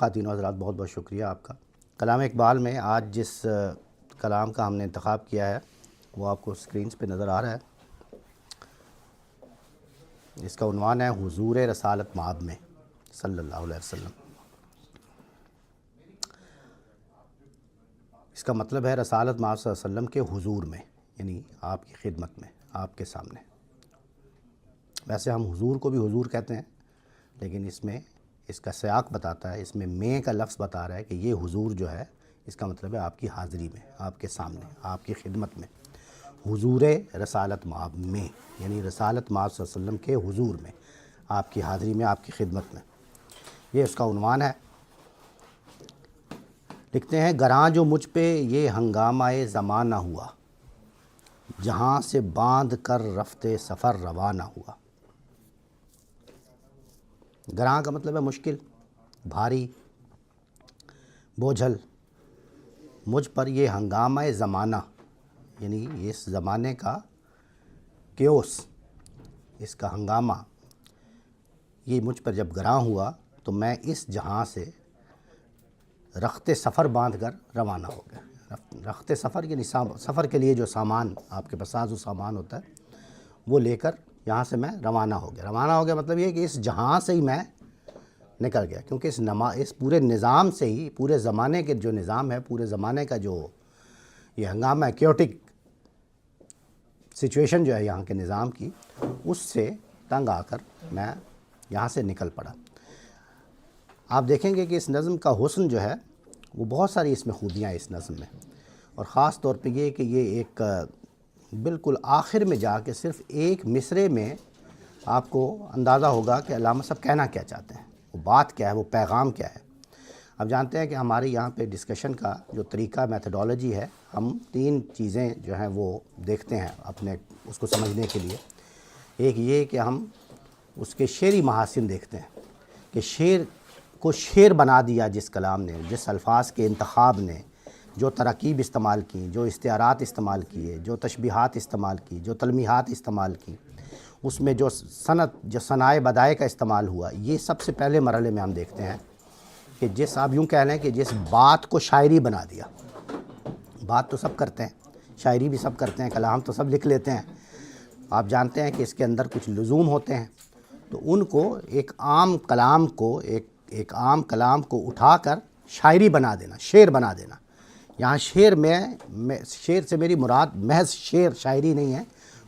خواتین و حضرات، بہت بہت شکریہ آپ کا۔ کلام اقبال میں آج جس کلام کا ہم نے انتخاب کیا ہے وہ آپ کو سکرینز پہ نظر آ رہا ہے۔ اس کا عنوان ہے حضور رسالت مآب میں صلی اللہ علیہ وسلم۔ اس کا مطلب ہے رسالت مآب صلی اللہ علیہ وسلم کے حضور میں، یعنی آپ کی خدمت میں، آپ کے سامنے۔ ویسے ہم حضور کو بھی حضور کہتے ہیں، لیکن اس میں اس کا سیاق بتاتا ہے، اس میں کا لفظ بتا رہا ہے کہ یہ حضور جو ہے اس کا مطلب ہے آپ کی حاضری میں، آپ کے سامنے، آپ کی خدمت میں۔ حضور رسالت مآب میں، یعنی رسالت مآب صلی اللہ علیہ وسلم کے حضور میں، آپ کی حاضری میں، آپ کی خدمت میں، یہ اس کا عنوان ہے۔ لکھتے ہیں گراں جو مجھ پہ یہ ہنگامہ زمانہ ہوا، جہاں سے باندھ کر رفتے سفر روانہ ہوا۔ گراں کا مطلب ہے مشکل، بھاری، بوجھل۔ مجھ پر یہ ہنگامہ زمانہ، یعنی اس زمانے کا کیوس، اس کا ہنگامہ، یہ مجھ پر جب گراں ہوا تو میں اس جہاں سے رخت سفر باندھ کر روانہ ہو گیا۔ رخت سفر یعنی سفر کے لیے جو سامان آپ کے پاس ساز و سامان ہوتا ہے وہ لے کر یہاں سے میں روانہ ہو گیا۔ روانہ ہو گیا مطلب یہ کہ اس جہاں سے ہی میں نکل گیا، کیونکہ اس پورے نظام سے ہی، پورے زمانے کے جو نظام ہے، پورے زمانے کا جو یہ ہنگامہ ہے، کیوٹک سچویشن جو ہے یہاں کے نظام کی، اس سے تنگ آ کر میں یہاں سے نکل پڑا۔ آپ دیکھیں گے کہ اس نظم کا حسن جو ہے وہ بہت ساری اس میں خوبیاں ہیں اس نظم میں، اور خاص طور پہ یہ کہ یہ ایک بالکل آخر میں جا کے صرف ایک مصرعے میں آپ کو اندازہ ہوگا کہ علامہ صاحب کہنا کیا چاہتے ہیں، وہ بات کیا ہے، وہ پیغام کیا ہے۔ اب جانتے ہیں کہ ہمارے یہاں پہ ڈسکشن کا جو طریقہ میتھڈالوجی ہے، ہم 3 چیزیں جو ہیں وہ دیکھتے ہیں اپنے اس کو سمجھنے کے لیے۔ ایک یہ کہ ہم اس کے شعری محاسن دیکھتے ہیں کہ شعر کو شعر بنا دیا جس کلام نے، جس الفاظ کے انتخاب نے، جو تراکیب استعمال کی، جو استعارات استعمال کیے، جو تشبیہات استعمال کی، جو تلمیحات استعمال کی، اس میں جو جو صنائع بدائع کا استعمال ہوا، یہ سب سے پہلے مرحلے میں ہم دیکھتے ہیں کہ جس آپ یوں کہہ لیں کہ جس بات کو شاعری بنا دیا۔ بات تو سب کرتے ہیں، شاعری بھی سب کرتے ہیں، کلام تو سب لکھ لیتے ہیں۔ آپ جانتے ہیں کہ اس کے اندر کچھ لزوم ہوتے ہیں، تو ان کو ایک عام کلام کو ایک عام کلام کو اٹھا کر شاعری بنا دینا، شعر بنا دینا۔ یہاں شعر میں شعر سے میری مراد محض شعر، شاعری نہیں ہے،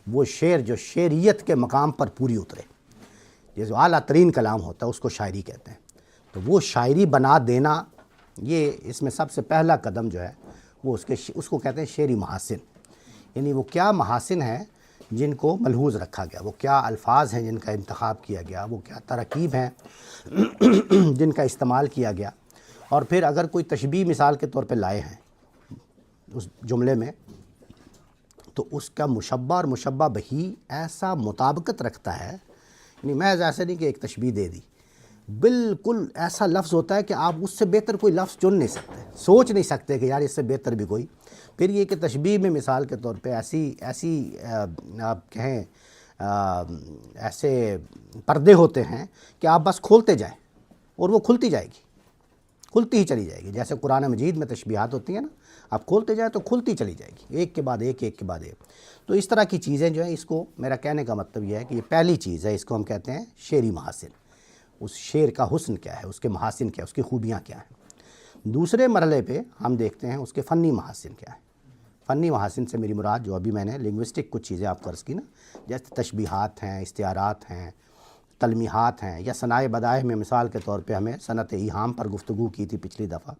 وہ شعر جو شعریت کے مقام پر پوری اترے، یہ جو اعلیٰ ترین کلام ہوتا ہے اس کو شاعری کہتے ہیں۔ تو وہ شاعری بنا دینا، یہ اس میں سب سے پہلا قدم جو ہے وہ اس کو کہتے ہیں شعری محاسن۔ یعنی وہ کیا محاسن ہیں جن کو ملحوظ رکھا گیا، وہ کیا الفاظ ہیں جن کا انتخاب کیا گیا، وہ کیا ترکیب ہیں جن کا استعمال کیا گیا۔ اور پھر اگر کوئی تشبیہ مثال کے طور پہ لائے ہیں اس جملے میں، تو اس کا مشبہ اور مشبہ بہی ایسا مطابقت رکھتا ہے، یعنی محض ایسے نہیں کہ ایک تشبیہ دے دی، بالکل ایسا لفظ ہوتا ہے کہ آپ اس سے بہتر کوئی لفظ چن نہیں سکتے، سوچ نہیں سکتے کہ یار اس سے بہتر بھی کوئی۔ پھر یہ کہ تشبیہ میں مثال کے طور پہ ایسی آپ کہیں ایسے پردے ہوتے ہیں کہ آپ بس کھولتے جائیں اور وہ کھلتی جائے گی، کھلتی ہی چلی جائے گی۔ جیسے قرآن مجید میں تشبیہات ہوتی ہیں نا، آپ کھولتے جائیں تو کھلتی چلی جائے گی، ایک کے بعد ایک، ایک کے بعد ایک۔ تو اس طرح کی چیزیں جو ہیں، اس کو میرا کہنے کا مطلب یہ ہے کہ یہ پہلی چیز ہے، اس کو ہم کہتے ہیں شعری محاسن۔ اس شعر کا حسن کیا ہے، اس کے محاسن کیا ہے، اس کی خوبیاں کیا ہیں۔ دوسرے مرحلے پہ ہم دیکھتے ہیں اس کے فنی محاسن کیا ہیں۔ فنی محاسن سے میری مراد جو ابھی میں نے لنگوسٹک کچھ چیزیں آپ کو عرض کی نا، جیسے تشبیہات ہیں، استعارات ہیں، تلمیحات ہیں، یا صنائع بدائع میں مثال کے طور پہ ہمیں صنعت ایہام پر گفتگو کی تھی پچھلی دفعہ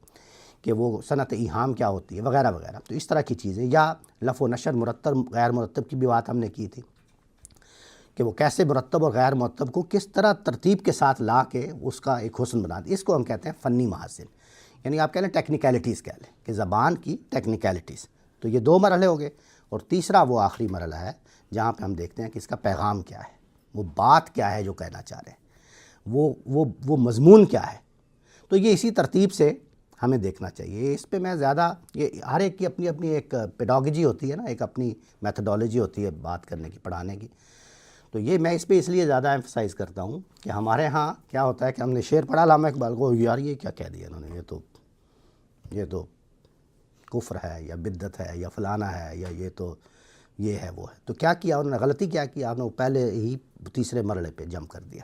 کہ وہ صنعت ایہام کیا ہوتی ہے، وغیرہ وغیرہ۔ تو اس طرح کی چیزیں، یا لف و نشر، مرتب غیر مرتب کی بھی بات ہم نے کی تھی کہ وہ کیسے مرتب اور غیر مرتب کو کس طرح ترتیب کے ساتھ لا کے اس کا ایک حسن بنا دے، اس کو ہم کہتے ہیں فنی محاسن۔ یعنی آپ کہہ لیں ٹیکنیکلٹیز کہہ لیں کہ زبان کی ٹیکنیکلٹیز۔ تو یہ 2 مرحلے ہو گئے، اور تیسرا وہ آخری مرحلہ ہے جہاں پہ ہم دیکھتے ہیں کہ اس کا پیغام کیا ہے، وہ بات کیا ہے جو کہنا چاہ رہے ہیں، وہ مضمون کیا ہے۔ تو یہ اسی ترتیب سے ہمیں دیکھنا چاہیے۔ اس پہ میں زیادہ، یہ ہر ایک کی اپنی اپنی ایک پیڈاگوجی ہوتی ہے نا، ایک اپنی میتھڈالوجی ہوتی ہے بات کرنے کی، پڑھانے کی۔ تو یہ میں اس پہ اس لیے زیادہ ایمفسائز کرتا ہوں کہ ہمارے ہاں کیا ہوتا ہے کہ ہم نے شعر پڑھا علامہ اقبال کو، یار یہ کیا کہہ دیا انہوں نے، یہ تو کفر ہے یا بدعت ہے یا فلانا ہے یا یہ ہے وہ ہے. تو کیا کیا انہوں نے، غلطی کیا کیا انہوں نے، پہلے ہی تیسرے مرحلے پہ جم کر دیا.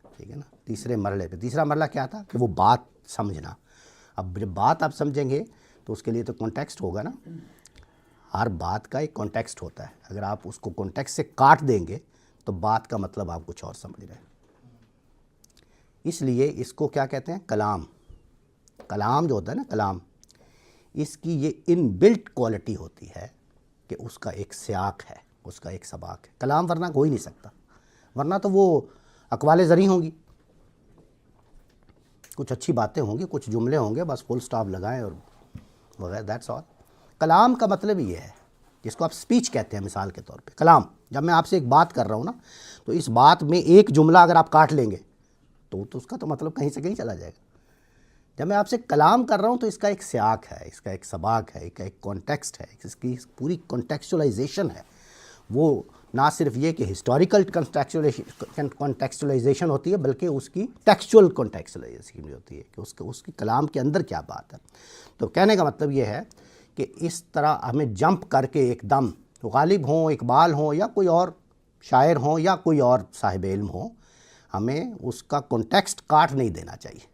ٹھیک ہے نا، تیسرے مرحلے پہ. تیسرا مرحلہ کیا تھا کہ وہ بات سمجھنا. اب جب بات آپ سمجھیں گے تو اس کے لیے تو کانٹیکسٹ ہوگا نا. ہر بات کا ایک کانٹیکسٹ ہوتا ہے. اگر آپ اس کو کانٹیکسٹ سے کاٹ دیں گے تو بات کا مطلب آپ کچھ اور سمجھ رہے ہیں. اس لیے اس کو کیا کہتے ہیں، کلام. کلام جو ہوتا ہے نا، کلام، اس کی یہ ان بلٹ کوالٹی ہوتی ہے کہ اس کا ایک سیاق ہے، اس کا ایک سباق ہے. کلام ورنہ ہو ہی نہیں سکتا، ورنہ تو وہ اقوال زرعی ہوں گی، کچھ اچھی باتیں ہوں گی، کچھ جملے ہوں گے، بس فل سٹاپ لگائیں اور وغیرہ، دیٹس آل. کلام کا مطلب یہ ہے جس کو آپ سپیچ کہتے ہیں. مثال کے طور پہ کلام، جب میں آپ سے ایک بات کر رہا ہوں نا، تو اس بات میں ایک جملہ اگر آپ کاٹ لیں گے تو اس کا تو مطلب کہیں سے کہیں چلا جائے گا. جب میں آپ سے کلام کر رہا ہوں تو اس کا ایک سیاق ہے، اس کا ایک سباق ہے، ایک کانٹیکسٹ ہے، اس کی پوری کانٹیکسچولائزیشن ہے. وہ نہ صرف یہ کہ ہسٹوریکل کانٹیکسچولائزیشن ہوتی ہے، بلکہ اس کی ٹیکسچول کانٹیکسچولائزیشن بھی ہوتی ہے کہ اس کی کلام کے اندر کیا بات ہے. تو کہنے کا مطلب یہ ہے کہ اس طرح ہمیں جمپ کر کے ایک دم غالب ہوں، اقبال ہوں یا کوئی اور شاعر ہوں یا کوئی اور صاحب علم ہوں، ہمیں اس کا کانٹیکسٹ کاٹ نہیں دینا چاہیے.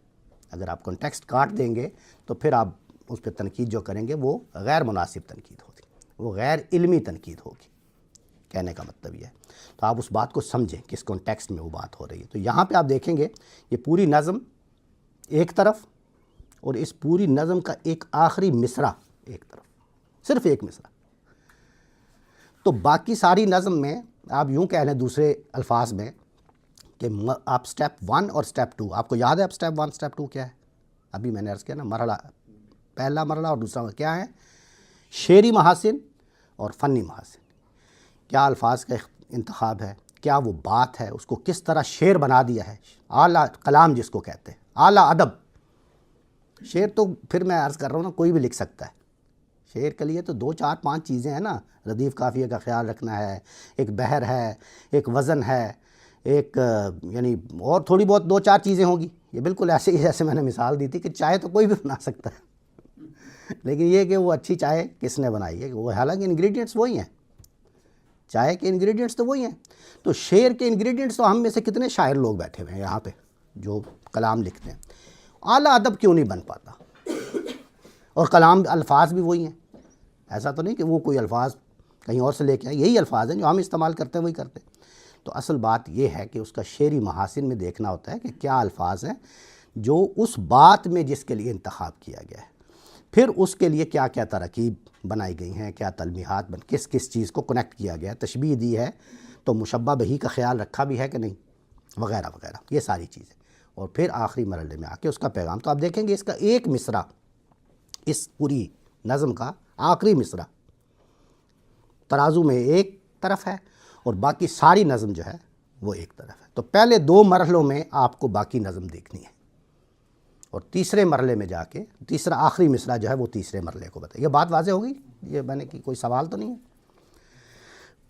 اگر آپ کانٹیکسٹ کاٹ دیں گے تو پھر آپ اس پہ تنقید جو کریں گے وہ غیر مناسب تنقید ہوگی، وہ غیر علمی تنقید ہوگی. کہنے کا مطلب یہ ہے. تو آپ اس بات کو سمجھیں کہ اس کانٹیکسٹ میں وہ بات ہو رہی ہے. تو یہاں پہ آپ دیکھیں گے یہ پوری نظم ایک طرف اور اس پوری نظم کا ایک آخری مصرع ایک طرف، صرف ایک مصرع. تو باقی ساری نظم میں آپ یوں کہہ لیں دوسرے الفاظ میں کہ آپ سٹیپ 1 اور سٹیپ 2، آپ کو یاد ہے اب سٹیپ 1 سٹیپ 2 کیا ہے؟ ابھی میں نے عرض کیا نا، مرحلہ، پہلا مرحلہ اور دوسرا کیا ہے؟ شعری محاسن اور فنی محاسن. کیا الفاظ کا انتخاب ہے، کیا وہ بات ہے، اس کو کس طرح شعر بنا دیا ہے. اعلیٰ کلام جس کو کہتے ہیں، اعلیٰ ادب. شعر تو پھر میں عرض کر رہا ہوں نا، کوئی بھی لکھ سکتا ہے. شعر کے لیے تو 2 4 5 چیزیں ہیں نا. ردیف قافیے کا خیال رکھنا ہے، ایک بحر ہے، ایک وزن ہے، ایک یعنی اور تھوڑی بہت 2 4 چیزیں ہوں گی. یہ بالکل ایسے ہی جیسے میں نے مثال دی تھی کہ چائے تو کوئی بھی بنا سکتا ہے، لیکن یہ کہ وہ اچھی چائے کس نے بنائی ہے، وہ حالانکہ انگریڈینٹس وہی ہیں، چائے کے انگریڈینٹس تو وہی ہیں. تو شعر کے انگریڈینٹس تو ہم میں سے کتنے شاعر لوگ بیٹھے ہوئے ہیں یہاں پہ جو کلام لکھتے ہیں. اعلیٰ ادب کیوں نہیں بن پاتا؟ اور کلام الفاظ بھی وہی ہیں. ایسا تو نہیں کہ وہ کوئی الفاظ کہیں اور سے لے کے آئے، یہی الفاظ ہیں جو ہم استعمال کرتے ہیں وہی کرتے ہیں. تو اصل بات یہ ہے کہ اس کا شعری محاسن میں دیکھنا ہوتا ہے کہ کیا الفاظ ہیں جو اس بات میں جس کے لیے انتخاب کیا گیا ہے، پھر اس کے لیے کیا کیا ترکیب بنائی گئی ہیں، کیا تلمیحات کس کس چیز کو کنیکٹ کیا گیا ہے، تشبیہ دی ہے تو مشبہ بہی کا خیال رکھا بھی ہے کہ نہیں، وغیرہ وغیرہ، یہ ساری چیزیں. اور پھر آخری مرحلے میں آ کے اس کا پیغام. تو آپ دیکھیں گے اس کا ایک مصرع، اس پوری نظم کا آخری مصرع ترازو میں ایک طرف ہے اور باقی ساری نظم جو ہے وہ ایک طرف ہے. تو پہلے 2 مرحلوں میں آپ کو باقی نظم دیکھنی ہے اور تیسرے مرحلے میں جا کے تیسرا آخری مصرع جو ہے وہ تیسرے مرحلے کو بتائے. یہ بات واضح ہوگی؟ یہ میں نے کی کوئی سوال تو نہیں ہے؟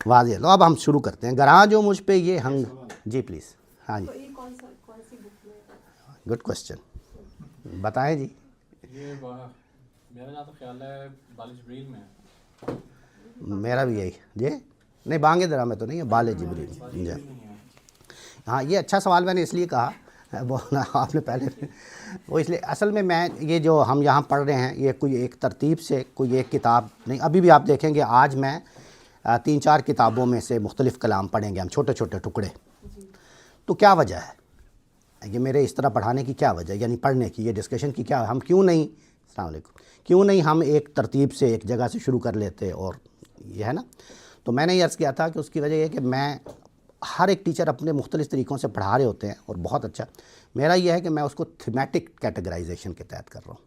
واضح. لو اب ہم شروع کرتے ہیں. گراں جو مجھ پہ یہ ہنگ، جی پلیز. ہاں جی، گڈ کوشچن، بتائیں جی. یہ میرا جہاں تک خیال ہے بال جبریل میں ہے. میرا بھی یہی جی، نہیں بانگ درا میں تو نہیں ہے، بال جبریل جی. ہاں یہ اچھا سوال میں نے اس لیے کہا، آپ نے پہلے وہ اس لیے اصل میں یہ جو ہم یہاں پڑھ رہے ہیں یہ کوئی ایک ترتیب سے کوئی ایک کتاب نہیں. ابھی بھی آپ دیکھیں گے آج میں 3 4 کتابوں میں سے مختلف کلام پڑھیں گے ہم، چھوٹے چھوٹے ٹکڑے. تو کیا وجہ ہے یہ میرے اس طرح پڑھانے کی، کیا وجہ یعنی پڑھنے کی، یہ ڈسکشن کی کیا، ہم کیوں نہیں، السلام علیکم، کیوں نہیں ہم ایک ترتیب سے ایک جگہ سے شروع کر لیتے؟ اور یہ ہے نا. تو میں نے یہ عرض کیا تھا کہ اس کی وجہ یہ کہ میں ہر ایک ٹیچر اپنے مختلف طریقوں سے پڑھا رہے ہوتے ہیں اور بہت اچھا. میرا یہ ہے کہ میں اس کو تھیمیٹک کیٹیگرائزیشن کے تحت کر رہا ہوں.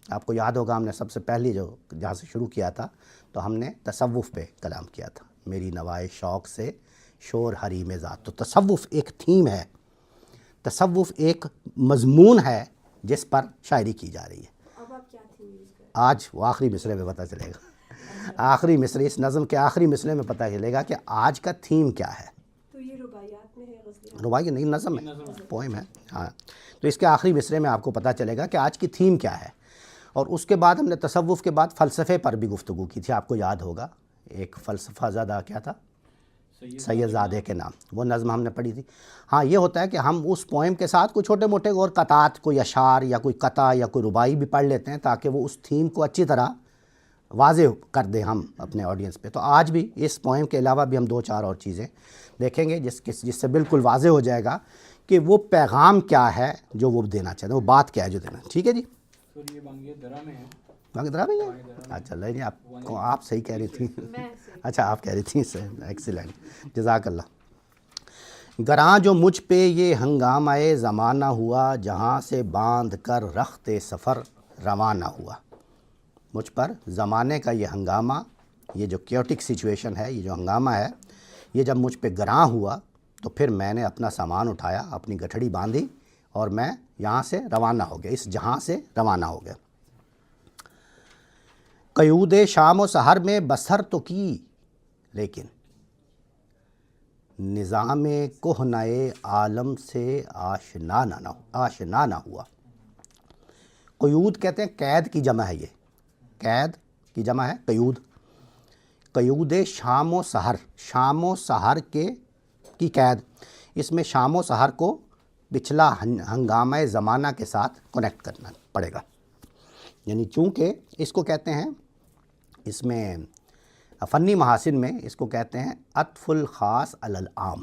آپ کو یاد ہوگا ہم نے سب سے پہلی جہاں سے شروع کیا تھا تو ہم نے تصوف پہ کلام کیا تھا. میری نوائے شوق سے شور حریم ذات. تو تصوف ایک تھیم ہے، تصوف ایک مضمون ہے جس پر شاعری کی جا رہی ہے. اب آپ کیا تھیم یوز کریں؟ آج وہ آخری مصرعے میں پتہ چلے گا. آخری مصرے، اس نظم کے آخری مصرے میں پتہ چلے گا کہ آج کا تھیم کیا ہے. تو یہ رباعیات میں ہے غزلیات؟ رباعی نہیں، نظم ہے، پوئم ہے. ہاں، تو اس کے آخری مصرے میں آپ کو پتہ چلے گا کہ آج کی تھیم کیا ہے. اور اس کے بعد ہم نے تصوف کے بعد فلسفے پر بھی گفتگو کی تھی، آپ کو یاد ہوگا. ایک فلسفہ زدہ کیا تھا، سید زادے کے نام، وہ نظم ہم نے پڑھی تھی. ہاں، یہ ہوتا ہے کہ ہم اس پوئم کے ساتھ کوئی چھوٹے موٹے اور قطعات، کوئی اشعار یا کوئی قطع یا کوئی رباعی بھی پڑھ لیتے ہیں تاکہ وہ اس تھیم کو اچھی طرح واضح کر دیں ہم اپنے آڈینس پہ. تو آج بھی اس پوئم کے علاوہ بھی ہم 2-4 اور چیزیں دیکھیں گے جس سے بالکل واضح ہو جائے گا کہ وہ پیغام کیا ہے جو وہ دینا چاہتے ہیں، وہ بات کیا ہے جو دینا. ٹھیک ہے جی. سر یہ بانگیہ درہ میں ہے. باقی طرح بھی ہے. اچھا نہیں، آپ صحیح کہہ رہی تھیں. اچھا آپ کہہ رہی تھیں، ایکسیلنٹ، جزاک اللہ. گراں جو مجھ پہ یہ ہنگامہ زمانہ ہوا، جہاں سے باندھ کر رخت سفر روانہ ہوا. مجھ پر زمانے کا یہ ہنگامہ، یہ جو کیوٹک سچویشن ہے، یہ جو ہنگامہ ہے، یہ جب مجھ پہ گراں ہوا تو پھر میں نے اپنا سامان اٹھایا، اپنی گٹھڑی باندھی اور میں یہاں سے روانہ ہو گیا، اس جہاں سے روانہ ہو گیا. قیود شام و سحر میں بسر تو کی، لیکن نظام کہنۂ عالم سے آشنا نہ ہوا. قیود کہتے ہیں قید کی جمع ہے، یہ قید کی جمع ہے قیود. قیود شام و سحر، شام و سحر کی قید. اس میں شام و سحر کو پچھلا ہنگامہ زمانہ کے ساتھ کنیکٹ کرنا پڑے گا. یعنی چونکہ اس کو کہتے ہیں، اس میں فنی محاسن میں اس کو کہتے ہیں عطف الخاص علی العام.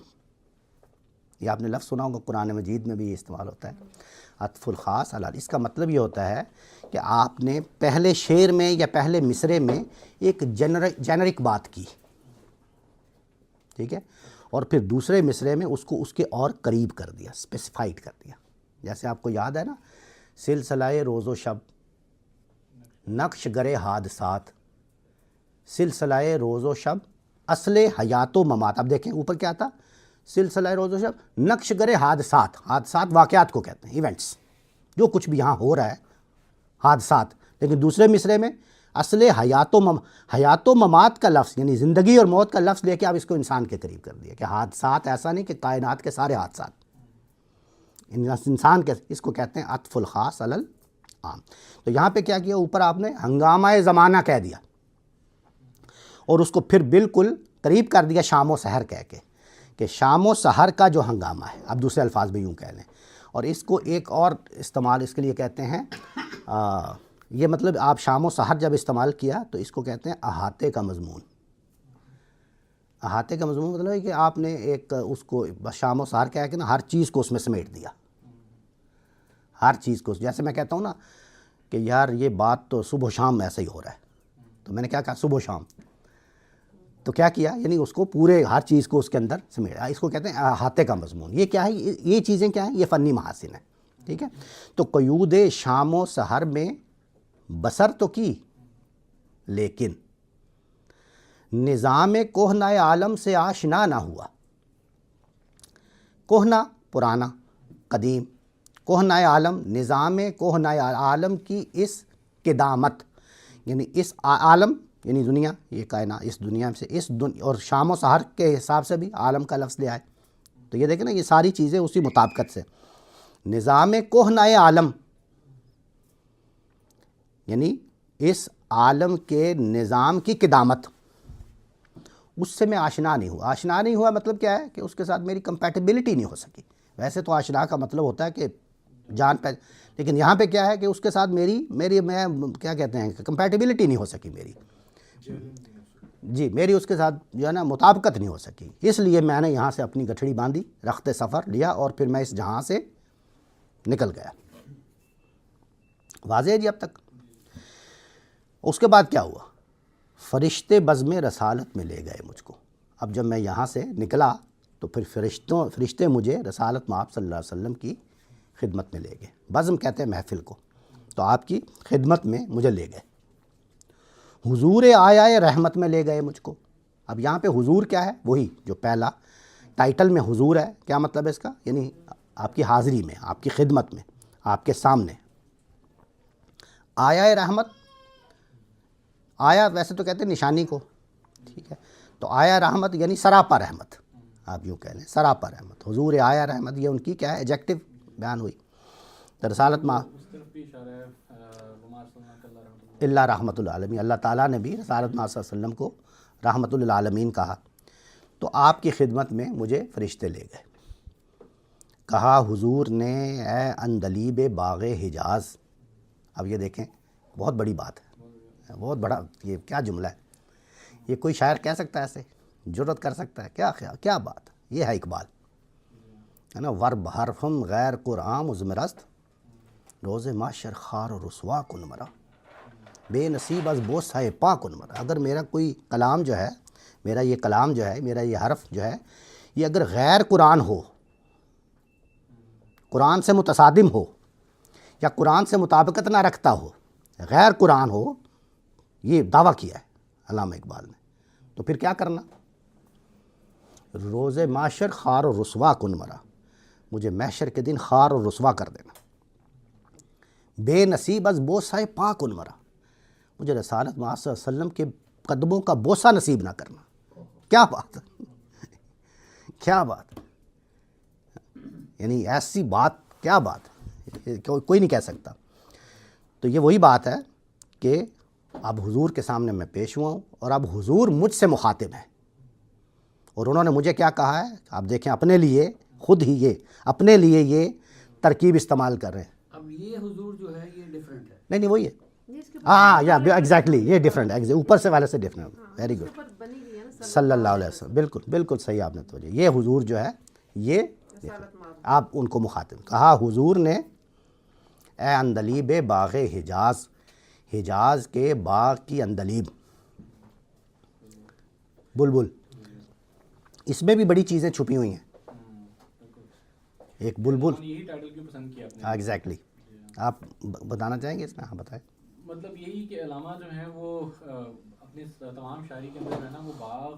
یہ آپ نے لفظ سنا ہوگا، قرآن مجید میں بھی یہ استعمال ہوتا ہے، عطف الخاص علی. اس کا مطلب یہ ہوتا ہے کہ آپ نے پہلے شعر میں یا پہلے مصرے میں ایک جنرک بات کی، ٹھیک ہے، اور پھر دوسرے مصرے میں اس کو اس کے اور قریب کر دیا، اسپیسیفائڈ کر دیا. جیسے آپ کو یاد ہے نا، سلسلہ روز و شب، نقش گرے حادثات، سلسلہ روز و شب، اصل حیات و ممات. اب دیکھیں اوپر کیا تھا، سلسلہ روز و شب، نقش گرے حادثات. حادثات واقعات کو کہتے ہیں، ایونٹس، جو کچھ بھی یہاں ہو رہا ہے حادثات. لیکن دوسرے مصرے میں اصل حیات و ممات کا لفظ، یعنی زندگی اور موت کا لفظ لے کے آپ اس کو انسان کے قریب کر دیا کہ حادثات ایسا نہیں کہ کائنات کے سارے حادثات، انسان کے، اس کو کہتے ہیں عطف الخاص علی العام. تو یہاں پہ کیا کیا، اوپر آپ نے ہنگامہ زمانہ کہہ دیا اور اس کو پھر بالکل قریب کر دیا شام و سحر کہہ کے، کہ شام و سحر کا جو ہنگامہ ہے. اب دوسرے الفاظ بھی یوں کہہ لیں. اور اس کو ایک اور استعمال اس کے لیے کہتے ہیں، یہ مطلب آپ شام و سحر جب استعمال کیا تو اس کو کہتے ہیں احاطے کا مضمون. احاطے کا مضمون مطلب ہے کہ آپ نے ایک اس کو شام و سحر کہہ کے نا ہر چیز کو اس میں سمیٹ دیا، ہر چیز کو. جیسے میں کہتا ہوں نا کہ یار یہ بات تو صبح و شام ایسا ہی ہو رہا ہے، تو میں نے کیا کہا، صبح و شام. تو کیا کیا، یعنی اس کو پورے ہر چیز کو اس کے اندر سمیٹا. اس کو کہتے ہیں احاطے کا مضمون. یہ کیا ہے، یہ چیزیں کیا ہیں، یہ فنی محاسن ہیں، ٹھیک ہے. تو قیود شام و سحر میں بسر تو کی، لیکن نظام کہنۂ عالم سے آشنا نہ ہوا. کہنا پرانا، قدیم، کہنۂ عالم، نظام کہنۂ عالم کی اس قدامت، یعنی اس عالم یعنی دنیا، یہ کائنات، اس دنیا سے اور شام و سحر کے حساب سے بھی عالم کا لفظ لے آئے. تو یہ دیکھیں نا، یہ ساری چیزیں اسی مطابقت سے. نظام کہنۂ عالم یعنی اس عالم کے نظام کی قدامت، اس سے میں آشنا نہیں ہوا. آشنا نہیں ہوا مطلب کیا ہے کہ اس کے ساتھ میری کمپیٹیبلٹی نہیں ہو سکی. ویسے تو آشنا کا مطلب ہوتا ہے کہ جان پہ، لیکن یہاں پہ کیا ہے کہ اس کے ساتھ میں کیا کہتے ہیں، کمپیٹیبلٹی نہیں ہو سکی میری، جی میری اس کے ساتھ جو ہے نا مطابقت نہیں ہو سکی. اس لیے میں نے یہاں سے اپنی گٹھڑی باندھی، رخت سفر لیا اور پھر میں اس جہاں سے نکل گیا. واضح ہے جی اب تک. اس کے بعد کیا ہوا، فرشتے بزم رسالت میں لے گئے مجھ کو. اب جب میں یہاں سے نکلا تو پھر فرشتے مجھے رسالت میں آپ صلی اللہ علیہ وسلم کی خدمت میں لے گئے. بزم کہتے ہیں محفل کو. تو آپ کی خدمت میں مجھے لے گئے. حضور آیا رحمت میں لے گئے مجھ کو. اب یہاں پہ حضور کیا ہے، وہی جو پہلا ٹائٹل میں حضور ہے. کیا مطلب ہے اس کا، یعنی آپ کی حاضری میں، آپ کی خدمت میں، آپ کے سامنے. آیا رحمت، آیا ویسے تو کہتے ہیں نشانی کو، ٹھیک ہے، تو آیا رحمت یعنی سراپا رحمت، آپ یوں کہہ لیں سراپا رحمت، حضور آیا رحمت، یہ ان کی کیا ہے ایجیکٹو بیان ہوئی. تو رسالت ما اس طرف بھی اشارہ ہے وما ارسلناک الا رحمۃ اللہ. اللہ رحمۃ العالمین، اللہ تعالیٰ نے بھی رسالت ما صلی اللہ علیہ وسلم کو رحمۃ للعالمین کہا. تو آپ کی خدمت میں مجھے فرشتے لے گئے. کہا حضور نے اے اندلیب باغ حجاز. اب یہ دیکھیں بہت بڑی بات ہے، بہت بڑا، یہ کیا جملہ ہے، یہ کوئی شاعر کہہ سکتا ہے ایسے، جرت کر سکتا ہے؟ کیا خیال، کیا بات، یہ ہے اقبال ہے نا. ورب حرفم غیر قرآن مزمرست، روز معاشر خار و رسوا کن مرا، بے نصیب از بوسہ پا کن مرا. اگر میرا کوئی کلام جو ہے، میرا یہ کلام جو ہے، میرا یہ حرف جو ہے، یہ اگر غیر قرآن ہو، قرآن سے متصادم ہو یا قرآن سے مطابقت نہ رکھتا ہو، غیر قرآن ہو، یہ دعویٰ کیا ہے علامہ اقبال نے، تو پھر کیا کرنا؟ روز معاشر خار و رسوا کن مرا، مجھے محشر کے دن خار و رسوا کر دینا. بے نصیب از بوسہ پا کن مرا، مجھے رسالت محمد صلی اللہ علیہ وسلم کے قدموں کا بوسہ نصیب نہ کرنا. کیا بات، کیا بات، یعنی ایسی بات، کیا بات، کوئی نہیں کہہ سکتا. تو یہ وہی بات ہے کہ اب حضور کے سامنے میں پیش ہوا ہوں اور اب حضور مجھ سے مخاطب ہیں، اور انہوں نے مجھے کیا کہا ہے، آپ دیکھیں اپنے لیے خود ہی یہ اپنے لیے یہ ترکیب استعمال کر رہے ہیں. اب یہ حضور جو ہے یہ ڈیفرنٹ ہے. نہیں وہی ہے، ہاں یا ایگزیکٹلی یہ ڈفرینٹ ہے، اوپر سے والے سے ڈفرینٹ. ویری گڈ، صلی اللہ علیہ وسلم، بالکل بالکل صحیح آپ نے توجہ. یہ حضور جو ہے یہ آپ ان کو مخاطب. کہا حضور نے اے اندلیب باغ حجاز، حجاز کے باغ کی اندلیب، بلبل، اس میں بھی بڑی چیزیں چھپی ہوئی ہیں. ایک بلبل، یہی ٹائٹل کیوں پسند کیا آپ نے؟ ایگزیکٹلی. آپ بتانا چاہیں گے اس میں؟ ہاں بتائیں. مطلب یہی کہ علامہ جو ہیں وہ اپنی تمام شاعری کے اندر جو ہے نا وہ باغ،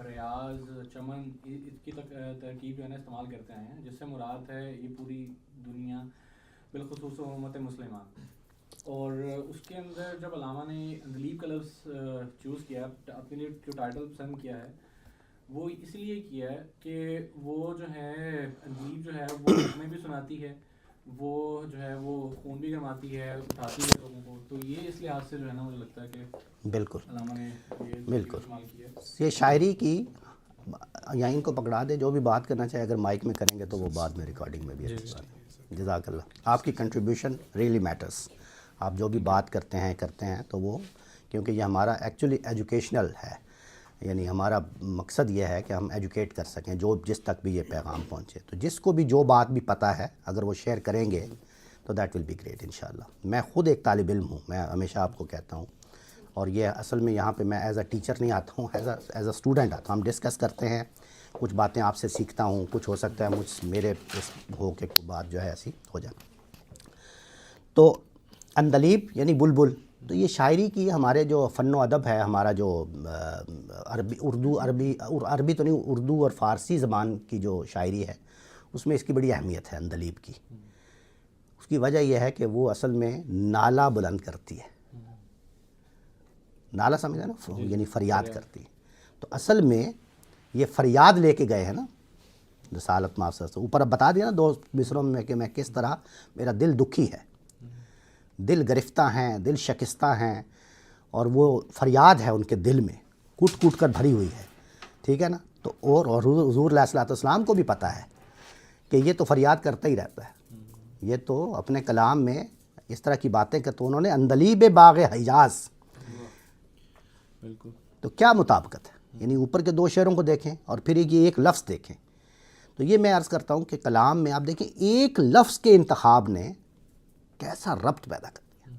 ریاض، چمن، اس کی ترکیب جو ہے نا استعمال کرتے آئے ہیں، جس سے مراد ہے یہ پوری دنیا بالخصوص امت مسلمہ. اور اس کے اندر جب علامہ نے اندلیب کا لفظ چوز کیا، اپنے لیے جو ٹائٹل پسند کیا ہے، وہ اس لیے کیا ہے کہ وہ جو ہے اندلیب جو ہے وہ نغمے بھی سناتی ہے، وہ جو ہے وہ خون بھی گرماتی ہے، اٹھاتی ہے لوگوں کو. تو یہ اس لحاظ سے جو ہے نا مجھے لگتا ہے کہ بالکل علامہ نے یہ بالکل استعمال کیا ہے. یہ شاعری کی، یا ان کو پکڑا دے، جو بھی بات کرنا چاہے اگر مائک میں کریں گے تو وہ بعد میں ریکارڈنگ میں بھی اچھی بات ہے. جزاک اللہ، آپ کی کنٹریبیوشن ریئلی میٹرس. آپ جو بھی بات کرتے ہیں تو وہ، کیونکہ یہ ہمارا ایکچولی ایجوکیشنل ہے، یعنی ہمارا مقصد یہ ہے کہ ہم ایجوکیٹ کر سکیں جو جس تک بھی یہ پیغام پہنچے. تو جس کو بھی جو بات بھی پتہ ہے اگر وہ شیئر کریں گے تو دیٹ ول بی گریٹ انشاءاللہ. میں خود ایک طالب علم ہوں، میں ہمیشہ آپ کو کہتا ہوں، اور یہ اصل میں یہاں پہ میں ایز اے ٹیچر نہیں آتا ہوں، ایز اے اسٹوڈنٹ آتا ہوں. ہم ڈسکس کرتے ہیں، کچھ باتیں آپ سے سیکھتا ہوں، کچھ ہو سکتا ہے میرے اس ہو کے کوئی بات جو ہے ایسی ہو جائے. تو اندلیب یعنی بلبل. تو یہ شاعری کی ہمارے جو فن و ادب ہے، ہمارا جو عربی تو نہیں، اردو اور فارسی زبان کی جو شاعری ہے، اس میں اس کی بڑی اہمیت ہے اندلیب کی. اس کی وجہ یہ ہے کہ وہ اصل میں نالہ بلند کرتی ہے. نالہ سمجھا نا، یعنی فریاد کرتی ہے. تو اصل میں یہ فریاد لے کے گئے ہیں نا رسالت مآب سے. اوپر اب بتا دیا نا 2 مصروں میں کہ میں کس طرح میرا دل دکھی ہے، دل گرفتہ ہیں، دل شکستہ ہیں، اور وہ فریاد ہے ان کے دل میں کوٹ کوٹ کر بھری ہوئی ہے. ٹھیک ہے نا. تو اور حضور علیہ الصلوۃ والسلام کو بھی پتہ ہے کہ یہ تو فریاد کرتا ہی رہتا ہے، یہ تو اپنے کلام میں اس طرح کی باتیں کہ تو انہوں نے اندلیب باغ حجاز. بالکل. تو کیا مطابقت ہے، یعنی اوپر کے 2 شعروں کو دیکھیں اور پھر یہ ایک لفظ دیکھیں. تو یہ میں عرض کرتا ہوں کہ کلام میں آپ دیکھیں ایک لفظ کے انتخاب نے کیسا ربط پیدا کر دیا.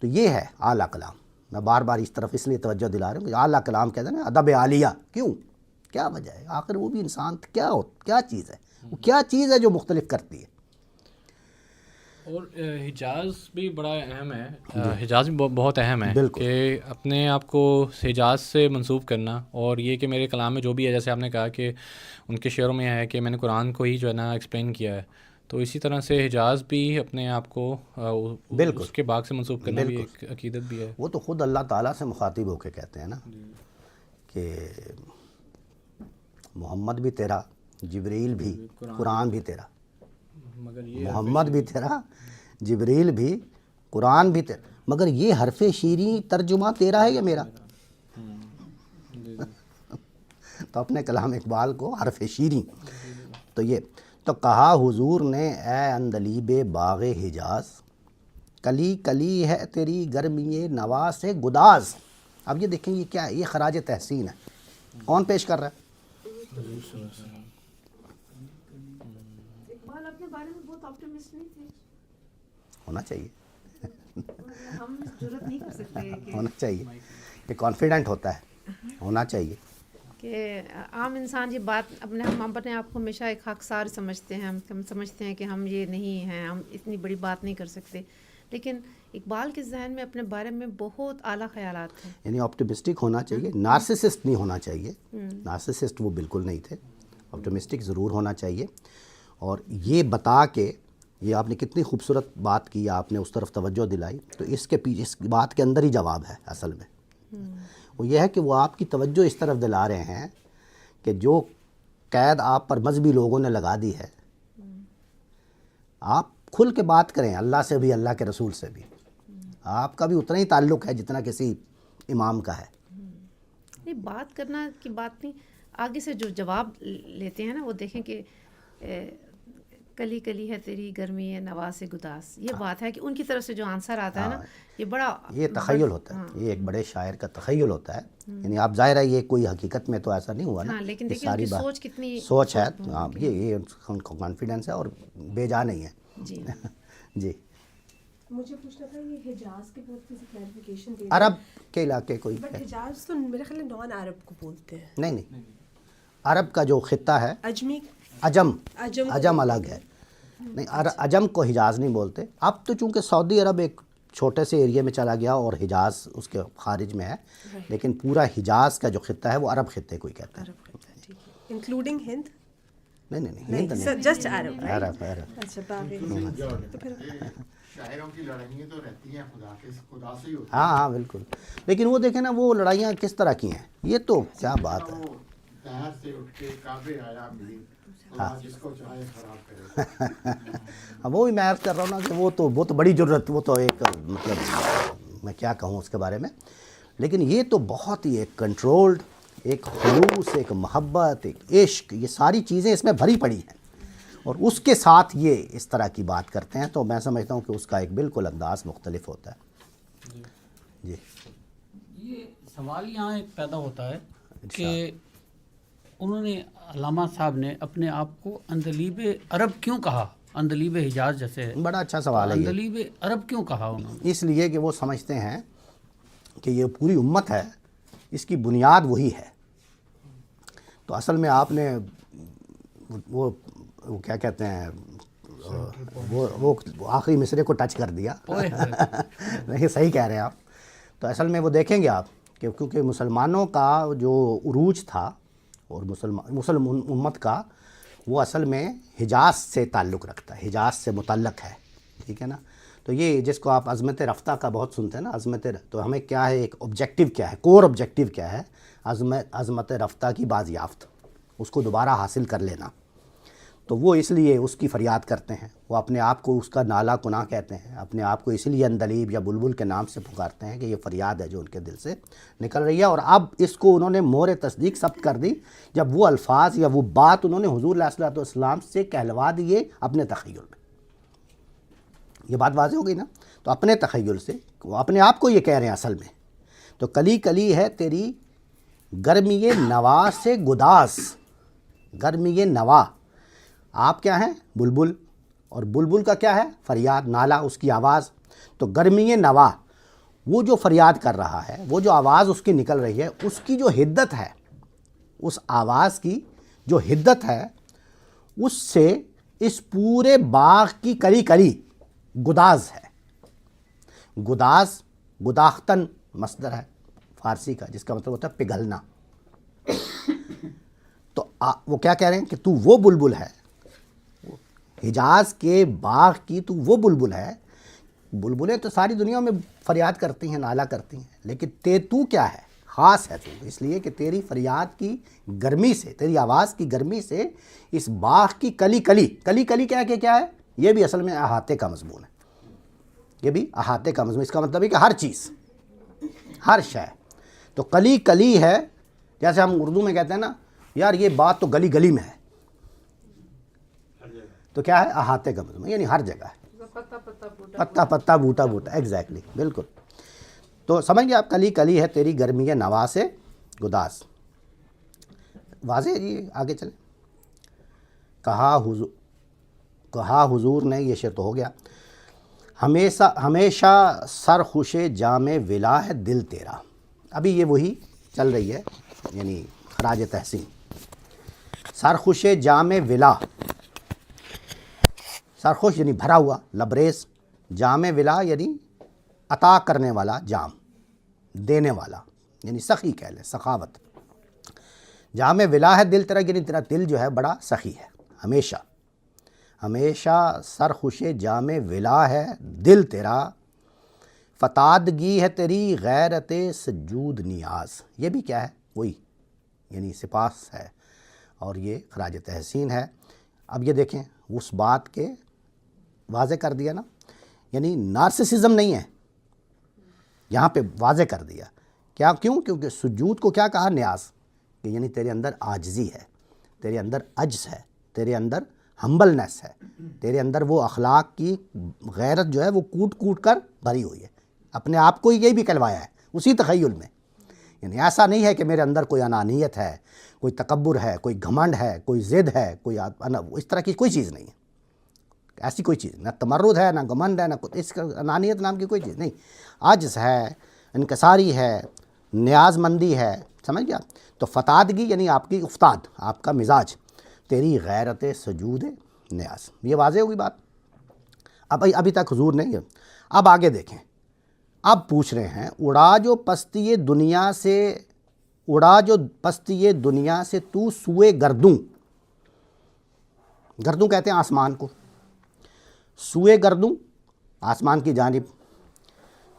تو یہ ہے اعلیٰ کلام. میں بار بار اس طرف اس لیے توجہ دلا رہا ہوں کہ اعلیٰ کلام کہتے ہیں نا ادب عالیہ. کیوں، کیا وجہ ہے؟ آخر وہ بھی انسان کیا چیز ہے، وہ کیا چیز ہے جو مختلف کرتی ہے. اور حجاز بھی بڑا اہم ہے، حجاز بھی بہت اہم ہے کہ اپنے آپ کو حجاز سے منسوب کرنا. اور یہ کہ میرے کلام میں جو بھی ہے، جیسے آپ نے کہا کہ ان کے شعروں میں ہے کہ میں نے قرآن کو ہی جو ہے نا ایکسپلین کیا ہے، تو اسی طرح سے حجاز بھی اپنے آپ کو بالکل اس کے باغ سے منسوب کرنا بھی ایک عقیدت بھی ہے. وہ تو خود اللہ تعالیٰ سے مخاطب ہو کے کہتے ہیں نا کہ محمد بھی تیرا، جبریل بھی، قرآن بھی تیرا. مگر یہ محمد بھی تیرا، جبریل بھی، قرآن بھی تیرا، مگر یہ حرف شیریں ترجمہ تیرا ہے یا میرا؟ تو اپنے کلام اقبال کو حرف شیریں. تو یہ تو کہا حضور نے اے عندلیب باغ حجاز، کلی کلی ہے تیری گرمی نوا سے گداز. اب یہ دیکھیں یہ کیا ہے، یہ خراج تحسین ہے. کون پیش کر رہا ہے؟ اقبال اپنے بارے میں بہت آپٹیمسٹ نہیں تھے. ہونا چاہیے، ہم جرات نہیں کر سکتے کہ ہونا چاہیے، یہ کانفیڈنٹ ہوتا ہے، ہونا چاہیے. کہ عام انسان یہ بات ہم اپنے آپ کو ہمیشہ ایک خاکسار سمجھتے ہیں. ہم سمجھتے ہیں کہ ہم یہ نہیں ہیں، ہم اتنی بڑی بات نہیں کر سکتے. لیکن اقبال کے ذہن میں اپنے بارے میں بہت اعلیٰ خیالات ہیں. یعنی آپٹیمسٹک ہونا چاہیے، نارسسسٹ نہیں ہونا چاہیے. نارسسسٹ وہ بالکل نہیں تھے، آپٹیمسٹک ضرور ہونا چاہیے. اور یہ بتا کے، یہ آپ نے کتنی خوبصورت بات کی، آپ نے اس طرف توجہ دلائی. تو اس کے پیچھے اس بات کے اندر ہی جواب ہے اصل میں. وہ یہ ہے کہ وہ آپ کی توجہ اس طرف دلا رہے ہیں کہ جو قید آپ پر مذہبی لوگوں نے لگا دی ہے، آپ کھل کے بات کریں اللہ سے بھی، اللہ کے رسول سے بھی. آپ کا بھی اتنا ہی تعلق ہے جتنا کسی امام کا ہے. یہ بات کرنا کی بات نہیں، آگے سے جو جواب لیتے ہیں نا وہ دیکھیں کہ کلی کلی ہے تیری گرمی ہے نوا سے گداس. یہ بات ہے کہ ان کی طرف سے جو آنسر آتا ہے نا، یہ بڑا یہ تخیل ہوتا ہے، یہ ایک بڑے شاعر کا تخیل ہوتا ہے. یعنی آپ ظاہر ہے یہ کوئی حقیقت میں تو ایسا نہیں ہوا نا. ہاں، لیکن یہ دیکھیں ان ساری کی بات سوچ کتنی سوچ ہے. یہ ان کو کانفیڈنس ہے اور بے جا نہیں ہے. جی جی. مجھے پوچھنا تھا یہ حجاز کے بہت کسی کلیریفیکیشن دے عرب کے علاقے کوئی بٹ ہے؟ حجاز تو میرے خیال میں نان عرب کو بولتے ہیں. نہیں نہیں، عرب کا جو خطہ ہے، اجمی عجم الگ ہے. نہیں، عجم کو حجاز نہیں بولتے. اب تو چونکہ سعودی عرب ایک چھوٹے سے ایریے میں چلا گیا اور حجاز اس کے خارج میں ہے، لیکن پورا حجاز کا جو خطہ ہے وہ عرب خطے کو ہی کہتے ہیں. انکلوڈنگ ہند. نہیں نہیں نہیں، ہند نہیں، جسٹ عرب. عرب عرب. اچھا باقی تو پھر شاعروں کی لڑائیاں تو رہتی ہیں خدا سے ہی ہوتی ہاں ہاں بالکل. لیکن وہ دیکھیں نا وہ لڑائیاں کس طرح کی ہیں، یہ تو کیا بات ہے. تہر سے اٹھ کے کعبے آیا میر، خدا جس کو چاہے خراب کرے. وہی میں عرض کر رہا ہوں نا کہ وہ تو بڑی جرت، وہ تو ایک مطلب میں کیا کہوں اس کے بارے میں. لیکن یہ تو بہت ہی ایک کنٹرولڈ، ایک خلوص، ایک محبت، ایک عشق، یہ ساری چیزیں اس میں بھری پڑی ہیں. اور اس کے ساتھ یہ اس طرح کی بات کرتے ہیں تو میں سمجھتا ہوں کہ اس کا ایک بالکل انداز مختلف ہوتا ہے. جی. یہ سوال یہاں ایک پیدا ہوتا ہے کہ انہوں نے علامہ صاحب نے اپنے آپ کو اندلیب عرب کیوں کہا؟ اندلیب حجاز جیسے ہے، بڑا اچھا سوال ہے یہ. اندلیب عرب کیوں کہا انہوں نے؟ اس لیے کہ وہ سمجھتے ہیں کہ یہ پوری امت ہے، اس کی بنیاد وہی ہے. تو اصل میں آپ نے وہ کیا کہتے ہیں وہ آخری مصرے کو ٹچ کر دیا. نہیں صحیح کہہ رہے ہیں آپ. تو اصل میں وہ دیکھیں گے آپ کہ کیونکہ مسلمانوں کا جو عروج تھا اور مسلم امت کا، وہ اصل میں حجاز سے تعلق رکھتا ہے، حجاز سے متعلق ہے. ٹھیک ہے نا. تو یہ جس کو آپ عظمت رفتہ کا بہت سنتے ہیں نا، تو ہمیں کیا ہے، ایک آبجیکٹیو کیا ہے، کور آبجیکٹیو کیا ہے؟ عظمت رفتہ کی بازیافت، اس کو دوبارہ حاصل کر لینا. تو وہ اس لیے اس کی فریاد کرتے ہیں. وہ اپنے آپ کو اس کا نالہ کنا کہتے ہیں، اپنے آپ کو اس لیے عندلیب یا بلبل کے نام سے پکارتے ہیں کہ یہ فریاد ہے جو ان کے دل سے نکل رہی ہے. اور اب اس کو انہوں نے مہر تصدیق ثبت کر دی جب وہ الفاظ یا وہ بات انہوں نے حضور علیہ الصلوۃ والسلام سے کہلوا دیے اپنے تخیل میں. یہ بات واضح ہو گئی نا. تو اپنے تخیل سے وہ اپنے آپ کو یہ کہہ رہے ہیں اصل میں. تو کلی کلی ہے تیری گرمی نوا سے گداس. گرمی نوا، آپ کیا ہیں؟ بلبل. اور بلبل کا کیا ہے؟ فریاد، نالہ، اس کی آواز. تو گرمی نوا، وہ جو فریاد کر رہا ہے، وہ جو آواز اس کی نکل رہی ہے، اس کی جو حدت ہے، اس آواز کی جو حدت ہے، اس سے اس پورے باغ کی کلی کلی گداز ہے. گداز گداختن مصدر ہے فارسی کا، جس کا مطلب ہوتا ہے پگھلنا. تو وہ کیا کہہ رہے ہیں کہ تو وہ بلبل ہے. حجاز کے باغ کی تو وہ بلبل ہے. بلبلیں تو ساری دنیا میں فریاد کرتی ہیں, نالا کرتی ہیں, لیکن تو کیا ہے, خاص ہے تو, اس لیے کہ تیری فریاد کی گرمی سے, تیری آواز کی گرمی سے اس باغ کی کلی کلی کیا ہے, یہ بھی اصل میں احاطے کا مضمون ہے. یہ بھی احاطے کا مضمون, اس کا مطلب ہے کہ ہر چیز, ہر شے. تو کلی ہے, جیسے ہم اردو میں کہتے ہیں نا یار یہ بات تو گلی میں ہے, تو کیا ہے, احاطے کا مضمون, یعنی ہر جگہ ہے. پتا بوٹا, ایگزیکٹلی, بالکل. تو سمجھ گئے آپ, کلی ہے تیری گرمی نوا سے گداز. واضح ہے جی, آگے چلیں. کہا حضور نے, یہ شعر تو ہو گیا, ہمیشہ سرخوش جام ولا ہے دل تیرا. ابھی یہ وہی چل رہی ہے, یعنی خراج تحسین. سرخوش جام ولا, سرخوش یعنی بھرا ہوا, لبریز. جام ولا یعنی عطا کرنے والا, جام دینے والا, یعنی سخی کہہ لیں, سخاوت. جام ولا ہے دل تیرا, یعنی تیرا دل جو ہے بڑا سخی ہے. ہمیشہ سرخوش جام ولا ہے دل تیرا, فتادگی ہے تیری غیرت سجود نیاز. یہ بھی کیا ہے, وہی, یعنی سپاس ہے, اور یہ خراج تحسین ہے. اب یہ دیکھیں, اس بات کے واضح کر دیا نا, یعنی نارسسزم نہیں ہے یہاں پہ, واضح کر دیا. کیوں؟ کیونکہ سجود کو کیا کہا, نیاز, کہ یعنی تیرے اندر عاجزی ہے, تیرے اندر عجز ہے, تیرے اندر ہمبلنس ہے, تیرے اندر وہ اخلاق کی غیرت جو ہے وہ کوٹ کر بھری ہوئی ہے. اپنے آپ کو یہی بھی کہلوایا ہے اسی تخیل میں. یعنی ایسا نہیں ہے کہ میرے اندر کوئی انانیت ہے, کوئی تکبر ہے, کوئی گھمنڈ ہے, کوئی ضد ہے, کوئی اس طرح کی کوئی چیز نہیں ہے. ایسی کوئی چیز, نہ تمرد ہے, نہ گھمنڈ ہے, نہ اس کا انانیت نام کی کوئی چیز نہیں. عجز ہے, انکساری ہے, نیاز مندی ہے. سمجھ گیا؟ تو فتادگی یعنی آپ کی افتاد, آپ کا مزاج, تیری غیرت سجود نیاز. یہ واضح ہوگی بات. ابھی تک حضور نے, اب آگے دیکھیں, اب پوچھ رہے ہیں, اڑا جو پستی دنیا سے تو سوئے گردوں. گردوں کہتے ہیں آسمان کو, سوئے گردوں آسمان کی جانب.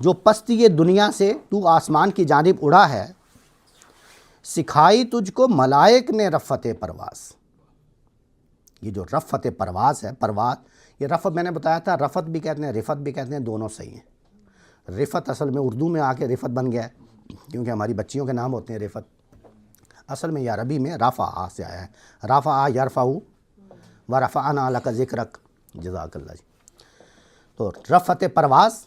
جو پستی دنیا سے تو آسمان کی جانب اڑا ہے, سکھائی تجھ کو ملائک نے رفت پرواز. یہ جو رفت پرواز ہے, پرواز, یہ رفت میں نے بتایا تھا, رفت بھی کہتے ہیں, رفت بھی کہتے ہیں, دونوں صحیح ہیں. رفت اصل میں اردو میں آ کے رفت بن گیا ہے, کیونکہ ہماری بچیوں کے نام ہوتے ہیں رفت. اصل میں یہ عربی میں رفع سے آیا ہے, رفع یرفع و رفعنا لک ذکرک. جزاک اللہ جی. تو رفت پرواز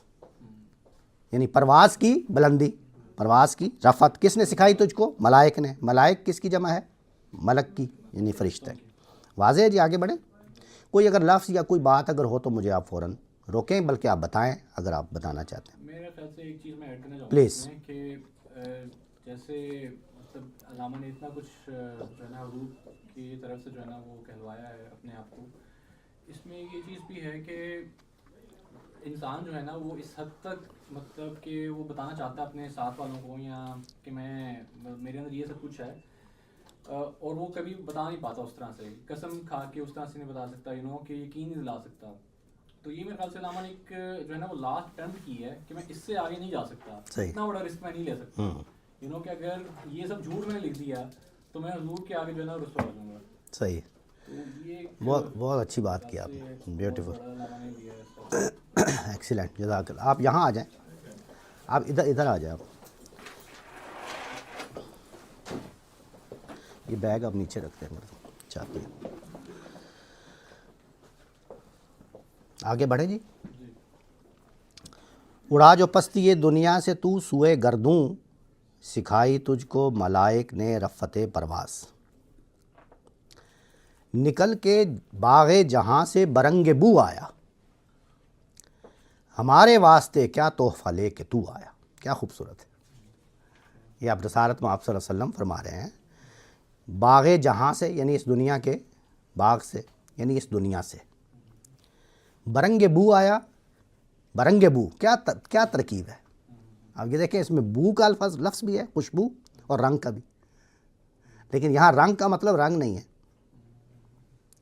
یعنی پرواز کی بلندی, پرواز کی رفت کس نے سکھائی تجھ کو, ملائک نے. ملائک کس کی جمع ہے, ملک کی, یعنی فرشتہ. واضح ہے جی, آگے بڑھیں. کوئی اگر لفظ یا کوئی بات اگر ہو تو مجھے آپ فوراً روکیں, بلکہ آپ بتائیں اگر آپ بتانا چاہتے ہیں. میرے خیال سے ایک چیز میں ایڈ کرنا چاہوں گا پلیز. کہ جیسے مطلب علامہ نے اتنا کچھ جو ہے نا حضور کی طرف سے جو ہے نا وہ کہلوایا ہے اپنے آپ کو, اس میں یہ چیز بھی ہے کہ انسان جو ہے نا وہ اس حد تک مطلب کہ وہ بتانا چاہتا ہے اپنے ساتھ والوں کو, یا کہ میرے اندر یہ سب کچھ ہے, اور وہ کبھی بتا نہیں پاتا اس طرح سے, قسم کھا کے اس طرح سے نہیں بتا سکتا, کہ یقین نہیں دلا سکتا. تو یہ میرے خیال سے علامہ نے ایک جو ہے نا وہ لاسٹ اٹمپٹ کی ہے کہ میں اس سے آگے نہیں جا سکتا, اتنا بڑا رسک میں نہیں لے سکتا. کہ اگر یہ سب جھوٹ میں نے لکھ دیا تو میں حضور کے آگے جو ہے نا رسوا ہو جاؤں گا. صحیح, بہت اچھی بات کی آپ نے, بیوٹیفل, ایکسیلنٹ, جزاک اللہ. آپ یہاں آ جائیں, آپ ادھر آ جائیں. آپ یہ بیگ آپ نیچے رکھتے ہیں چاہتے ہیں. آگے بڑھیں جی. اڑا جو پستی دنیا سے تو سوئے گردوں, سکھائی تجھ کو ملائک نے رفت پرواز. نکل کے باغ جہاں سے برنگ بو آیا, ہمارے واسطے کیا تحفہ لے کے تو آیا. کیا خوبصورت ہے. یہ اب رسالت میں آپ صلی اللہ علیہ وسلم فرما رہے ہیں, باغ جہاں سے یعنی اس دنیا کے باغ سے, یعنی اس دنیا سے. برنگ بو آیا, برنگ بو کیا ترکیب ہے. اب یہ دیکھیں, اس میں بو کا لفظ بھی ہے, خوشبو, اور رنگ کا بھی. لیکن یہاں رنگ کا مطلب رنگ نہیں ہے,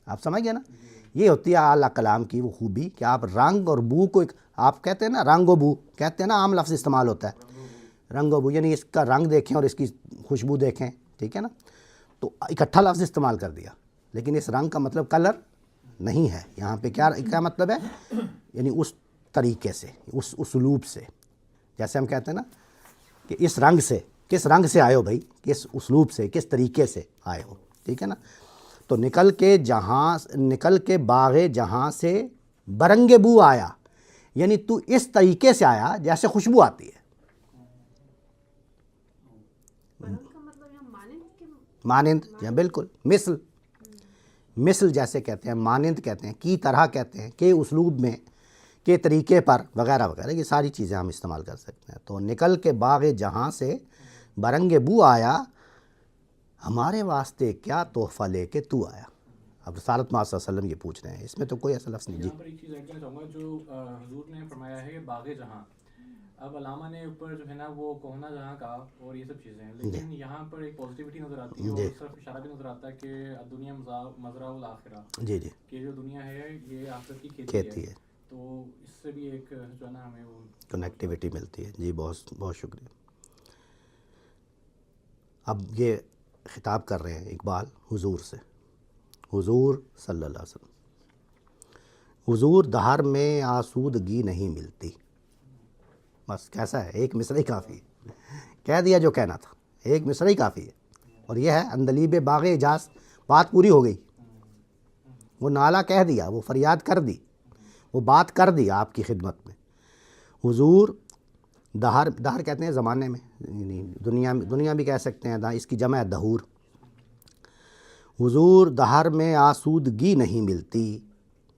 آپ سمجھ گئے نا, یہ ہوتی ہے اعلیٰ کلام کی وہ خوبی کہ آپ رنگ اور بو کو آپ کہتے ہیں نا رنگ و بو کہتے ہیں نا، عام لفظ استعمال ہوتا ہے رنگ و بو، یعنی اس کا رنگ دیکھیں اور اس کی خوشبو دیکھیں، ٹھیک ہے نا، تو اکٹھا لفظ استعمال کر دیا، لیکن اس رنگ کا مطلب کلر نہیں ہے یہاں پہ، کیا مطلب ہے، یعنی اس طریقے سے، اس اسلوب سے، جیسے ہم کہتے ہیں نا کہ اس رنگ سے، کس رنگ سے آئے ہو بھائی، کس اسلوب سے، کس طریقے سے آئے ہو، ٹھیک ہے نا، تو نکل کے باغ جہاں سے برنگ بو آیا، یعنی تو اس طریقے سے آیا جیسے خوشبو آتی ہے، مانند، بالکل مثل جیسے کہتے ہیں، مانند کہتے ہیں، کی طرح کہتے ہیں، کہ اسلوب میں، کے طریقے پر، وغیرہ وغیرہ، یہ ساری چیزیں ہم استعمال کر سکتے ہیں۔ تو نکل کے باغ جہاں سے برنگ بو آیا، ہمارے واسطے کیا تحفہ لے کے تو آیا۔ اب رسالت مآب صلی اللہ علیہ وسلم یہ پوچھ رہے ہیں، اس میں تو کوئی ایسا لفظ نہیں۔ جی یہاں پر ایک چیز ایڈ کرنا چاہوں گا، جو حضور نے فرمایا ہے کہ باغ جہاں، اب علامہ نے اوپر جو ہے نا وہ کوہنا جہاں کہا اور یہ سب چیزیں ہیں، لیکن یہاں پر ایک پازیٹیوٹی نظر آتی ہے اور اس طرف اشارہ بھی نظر آتا ہے کہ دنیا مزرعہ الاخرہ، جی جی، کہ جو دنیا ہے یہ آخرت کی کھیتی ہے، تو اس سے بھی ایک جو ہے نا ہمیں وہ کنیکٹیوٹی ملتی ہے۔ جی بہت بہت شکریہ۔ اب یہ خطاب کر رہے ہیں اقبال حضور سے، حضور صلی اللہ علیہ وسلم، حضور دہر میں آسودگی نہیں ملتی، بس کیسا ہے، ایک مصرع ہی کافی ہے، کہہ دیا جو کہنا تھا، ایک مصرع ہی کافی ہے، اور یہ ہے اندلیب باغ اعجاز، بات پوری ہو گئی، وہ نعلہ کہہ دیا، وہ فریاد کر دی، وہ بات کر دی آپ کی خدمت میں۔ حضور دہر کہتے ہیں زمانے میں، دنیا بھی کہہ سکتے ہیں، اس کی جمع ہے دہور۔ حضور دہر میں آسودگی نہیں ملتی،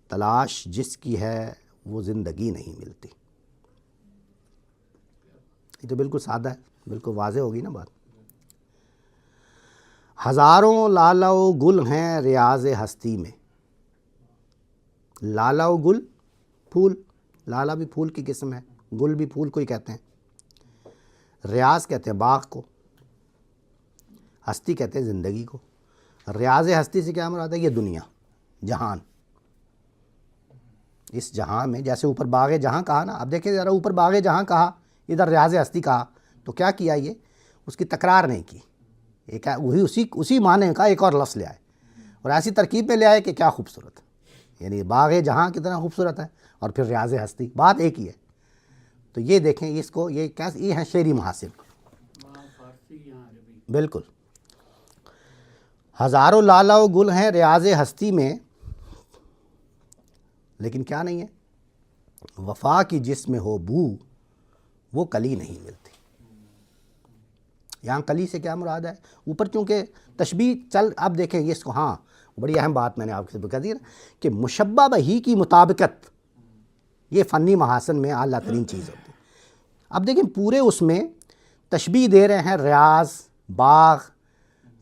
تلاش جس کی ہے وہ زندگی نہیں ملتی۔ یہ تو بالکل سادہ ہے، بالکل واضح ہوگی نا بات۔ ہزاروں لالہ و گل ہیں ریاض ہستی میں، لالہ و گل پھول، لالہ بھی پھول کی قسم ہے، گل بھی پھول کو ہی کہتے ہیں، ریاض کہتے ہیں باغ کو، ہستی کہتے ہیں زندگی کو۔ ریاض ہستی سے کیا مراد ہے؟ یہ دنیا، جہان، اس جہاں میں، جیسے اوپر باغ جہاں کہا نا، اب دیکھیں ذرا، اوپر باغ جہاں کہا، ادھر ریاض ہستی کہا، تو کیا کیا؟ یہ اس کی تکرار نہیں کی، ایک وہی اسی معنی کا ایک اور لفظ لے آئے، اور ایسی ترکیب میں لے آئے کہ کیا خوبصورت، یعنی باغ جہاں کتنا خوبصورت ہے، اور پھر ریاض ہستی، بات ایک ہی ہے۔ تو یہ دیکھیں اس کو، یہ ہیں شعری محاسن، بالکل۔ ہزاروں لالہ و گل ہیں ریاض ہستی میں، لیکن کیا نہیں ہے؟ وفا کی جس میں ہو بو وہ کلی نہیں ملتی۔ یہاں کلی سے کیا مراد ہے؟ اوپر چونکہ تشبیہ اب دیکھیں یہ اس کو، ہاں بڑی اہم بات میں نے آپ سے بتا دی کہ مشبہ بہی کی مطابقت، یہ فنی محاسن میں اعلیٰ ترین چیز ہوتی ہے۔ اب دیکھیں پورے اس میں تشبیہ دے رہے ہیں، ریاض، باغ،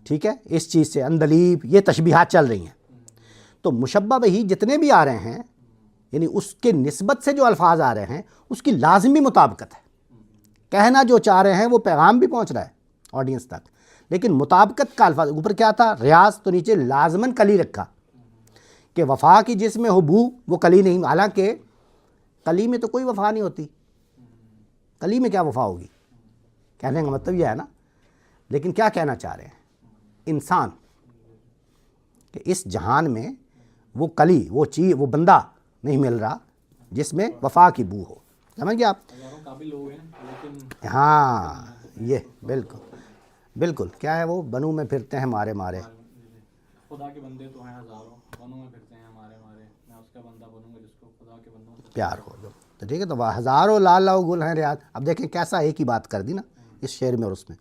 ٹھیک ہے، اس چیز سے اندلیب، یہ تشبیہات چل رہی ہیں، تو مشبہ بہی جتنے بھی آ رہے ہیں، یعنی اس کے نسبت سے جو الفاظ آ رہے ہیں اس کی لازمی مطابقت ہے، کہنا جو چاہ رہے ہیں وہ پیغام بھی پہنچ رہا ہے آڈینس تک، لیکن مطابقت کا الفاظ، اوپر کیا تھا؟ ریاض، تو نیچے لازماً کلی رکھا کہ وفا کی جس میں ہو بو وہ کلی نہیں، حالانکہ کلی میں تو کوئی وفا نہیں ہوتی، کلی میں کیا وفا ہوگی؟ کہنے کا مطلب یہ ہے نا، لیکن کیا کہنا چاہ رہے ہیں انسان، کہ اس جہان میں وہ کلی، وہ چیز، وہ بندہ نہیں مل رہا جس میں وفا کی بو ہو، سمجھ گئے آپ؟ ہزاروں قابل لوگ ہیں لیکن ہاں یہ بالکل کیا ہے، وہ بنو میں پھرتے ہیں مارے مارے، خدا کے بندے تو ہیں ہزاروں، بنوں میں پھرتے ہیں مارے مارے، میں اس کا بندہ بنوں گا جس کو خدا کے بندوں سے پیار ہو جو، تو ٹھیک ہے، تو ہزاروں لالہ و گل ہیں ریاض، اب دیکھیں کیسا ایک ہی بات کر دی نا اس شعر میں اور اس میں،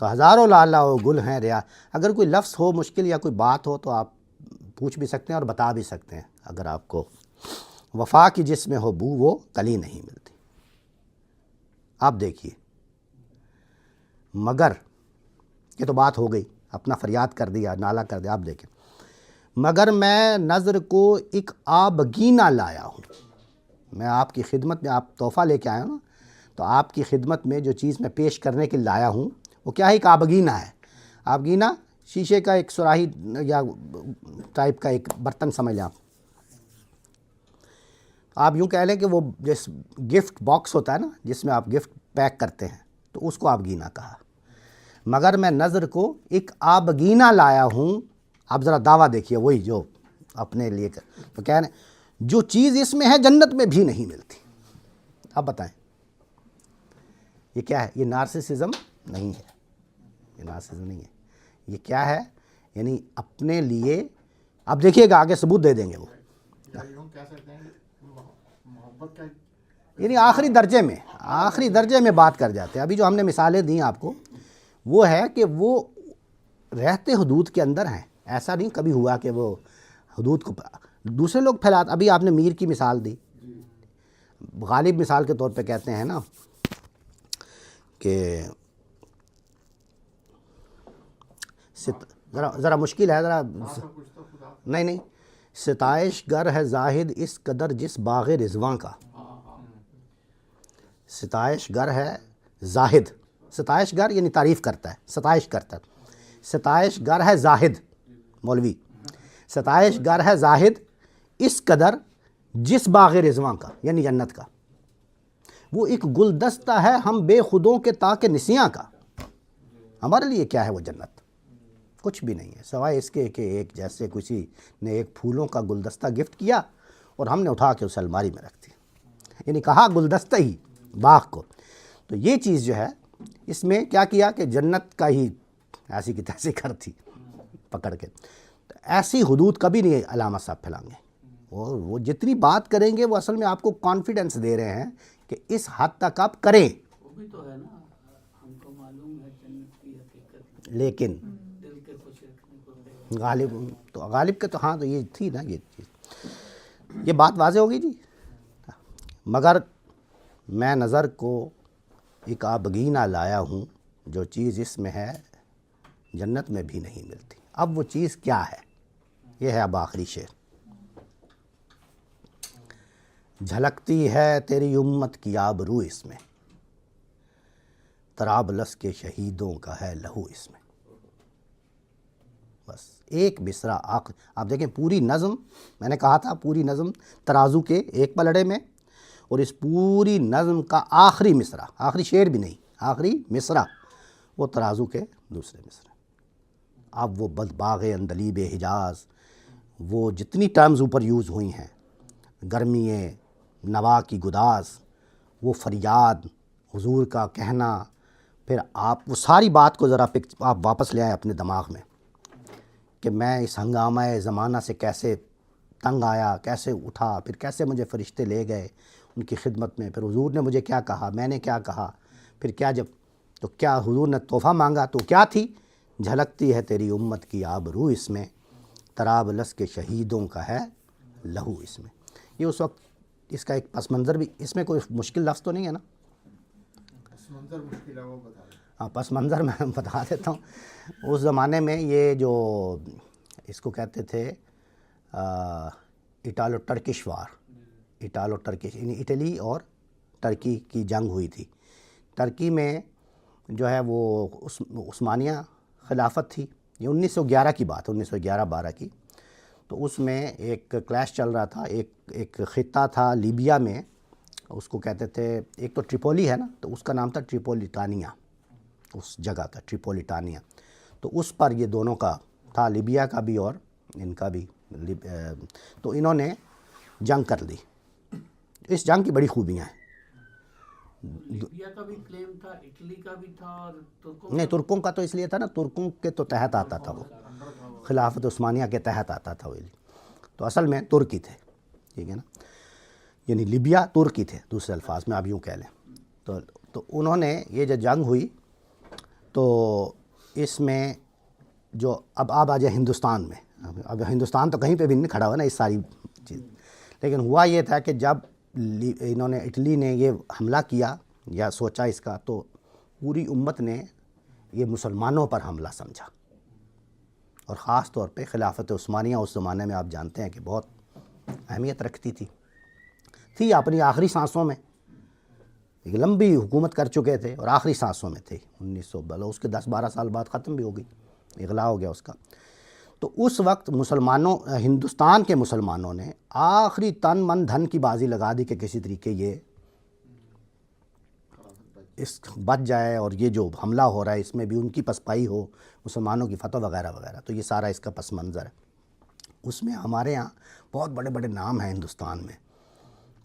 تو ہزاروں لالہ و گل ہیں ریاض، اگر کوئی لفظ ہو مشکل یا کوئی بات ہو تو آپ پوچھ بھی سکتے ہیں اور بتا بھی سکتے ہیں، اگر آپ کو وفا کی جس میں ہو بو وہ کلی نہیں ملتی۔ آپ دیکھیے، مگر یہ تو بات ہو گئی، اپنا فریاد کر دیا، نالہ کر دیا، آپ دیکھیں، مگر میں نظر کو ایک آبگینہ لایا ہوں، میں آپ کی خدمت میں، آپ تحفہ لے کے آئے ہوں نا، تو آپ کی خدمت میں جو چیز میں پیش کرنے کے لیے لایا ہوں وہ کیا ہے؟ ایک آبگینہ ہے۔ آبگینہ شیشے کا ایک سراہی یا ٹائپ کا ایک برتن سمجھ لیں آپ، آپ یوں کہہ لیں کہ وہ جس گفٹ باکس ہوتا ہے نا جس میں آپ گفٹ پیک کرتے ہیں تو اس کو آبگینہ کہا. مگر میں نظر کو ایک آبگینہ لایا ہوں. آپ ذرا دعویٰ دیکھیے وہی جو اپنے لیے تو کہہ رہے ہیں جو چیز اس میں ہے جنت میں بھی نہیں ملتی. اب بتائیں یہ کیا ہے؟ یہ نارسسزم نہیں ہے. یہ نارسسزم نہیں ہے. یہ کیا ہے؟ یعنی اپنے لیے. اب دیکھیے گا آگے ثبوت دے دیں گے وہ. یا یوں کہہ سکتے ہیں محبت کا یعنی آخری درجے میں بات کر جاتے ہیں. ابھی جو ہم نے مثالیں دیں آپ کو وہ ہے کہ وہ رہتے حدود کے اندر ہیں. ایسا نہیں کبھی ہوا کہ وہ حدود کو دوسرے لوگ پھیلاتے. ابھی آپ نے میر کی مثال دی. غالب مثال کے طور پہ کہتے ہیں نا کہ ذرا مشکل ہے ذرا. نہیں ستائش گر ہے زاہد اس قدر جس باغ رضواں کا. ستائش گر ہے زاہد. ستائش گر یعنی تعریف کرتا ہے, ستائش کرتا ہے. ستائش گر ہے زاہد مولوی. ستائش گر ہے زاہد اس قدر جس باغ رضواں کا یعنی جنت کا. وہ ایک گلدستہ ہے ہم بے خودوں کے تاکہ نسیاں کا. ہمارے لیے کیا ہے وہ جنت؟ کچھ بھی نہیں ہے سوائے اس کے کہ ایک جیسے کسی نے ایک پھولوں کا گلدستہ گفٹ کیا اور ہم نے اٹھا کے اسے الماری میں رکھ دیا. یعنی کہا گلدستہ ہی باغ کو. تو یہ چیز جو ہے اس میں کیا کیا کہ جنت کا ہی ایسی کی تیسی کر تھی پکڑ کے. تو ایسی حدود کبھی نہیں علامہ صاحب پھیلائیں گے. اور وہ جتنی بات کریں گے وہ اصل میں آپ کو کانفیڈنس دے رہے ہیں کہ اس حد تک آپ کریں. وہ بھی تو ہے نا, ہم کو معلوم ہے جنت کی حقیقت, لیکن دل کے خوش رکھنے کو غالب کے تو ہاں تو یہ تھی نا یہ چیز. یہ بات واضح ہوگی جی. مگر میں نظر کو ایک آبگینہ لایا ہوں جو چیز اس میں ہے جنت میں بھی نہیں ملتی. اب وہ چیز کیا ہے؟ یہ ہے اب آخری شعر. جھلکتی ہے تیری امت کی آبرو اس میں, طرابلس کے شہیدوں کا ہے لہو اس میں. بس ایک مصرع آپ دیکھیں پوری نظم, میں نے کہا تھا پوری نظم ترازو کے ایک پلڑے میں, اور اس پوری نظم کا آخری مصرع, آخری شعر بھی نہیں, آخری مصرع وہ ترازو کے دوسرے مصرع. اب وہ باغ عندلیب حجاز, وہ جتنی ٹرمز اوپر یوز ہوئی ہیں, گرمی نوا کی گداز, وہ فریاد, حضور کا کہنا, پھر آپ وہ ساری بات کو ذرا آپ واپس لے آئیں اپنے دماغ میں کہ میں اس ہنگامہ زمانہ سے کیسے تنگ آیا, کیسے اٹھا, پھر کیسے مجھے فرشتے لے گئے ان کی خدمت میں, پھر حضور نے مجھے کیا کہا, میں نے کیا کہا, پھر کیا جب تو کیا حضور نے تحفہ مانگا تو کیا تھی, جھلکتی ہے تیری امت کی آبرو اس میں, طرابلس کے شہیدوں کا ہے لہو اس میں. یہ اس وقت اس کا ایک پس منظر بھی, اس میں کوئی مشکل لفظ تو نہیں ہے نا؟ پس منظر مشکل ہے وہ بتا دیں. ہاں پس منظر میں بتا دیتا ہوں. اس زمانے میں یہ جو اس کو کہتے تھے اٹالو ٹرکش وار, اٹالو ٹرکش یعنی اٹلی اور ٹرکی کی جنگ ہوئی تھی. ٹرکی میں جو ہے وہ عثمانیہ خلافت تھی. یہ 1911 کی بات, 1911-12 کی. تو اس میں ایک کلیش چل رہا تھا. ایک خطہ تھا لیبیا میں, اس کو کہتے تھے, ایک تو ٹریپولی ہے نا, تو اس کا نام تھا ٹریپولیٹانیہ, اس جگہ کا ٹریپولیٹانیہ. تو اس پر یہ دونوں کا تھا, لیبیا کا بھی اور ان کا بھی. تو انہوں نے جنگ کر لی. اس جنگ کی بڑی خوبیاں ہیں. لیبیا کا بھی کلیم تھا, اٹلی کا بھی تھا, اور ترکوں نہیں ترکوں کا تو اس لیے تھا نا, ترکوں کے تو تحت آتا تھا وہ, خلافت عثمانیہ کے تحت آتا تھا وہ. تو اصل میں ترکی تھے, ٹھیک ہے نا, یعنی لیبیا ترکی تھے دوسرے الفاظ میں آپ یوں کہہ لیں. تو انہوں نے یہ جو جنگ ہوئی تو اس میں جو اب آپ آ جائیں ہندوستان میں, اب ہندوستان تو کہیں پہ بھی نہیں کھڑا ہوا نا اس ساری چیز, لیکن ہوا یہ تھا کہ جب انہوں نے اٹلی نے یہ حملہ کیا یا سوچا اس کا, تو پوری امت نے یہ مسلمانوں پر حملہ سمجھا, اور خاص طور پہ خلافت عثمانیہ اس زمانے میں آپ جانتے ہیں کہ بہت اہمیت رکھتی تھی اپنی آخری سانسوں میں. ایک لمبی حکومت کر چکے تھے اور آخری سانسوں میں تھے. 1900 اس کے 10-12 سال بعد ختم بھی ہو گئی, اغلاق ہو گیا اس کا. تو اس وقت مسلمانوں ہندوستان کے مسلمانوں نے آخری تن من دھن کی بازی لگا دی کہ کسی طریقے یہ اس بچ جائے اور یہ جو حملہ ہو رہا ہے اس میں بھی ان کی پسپائی ہو، مسلمانوں کی فتح وغیرہ وغیرہ. تو یہ سارا اس کا پس منظر ہے. اس میں ہمارے ہاں بہت بڑے بڑے نام ہیں ہندوستان میں،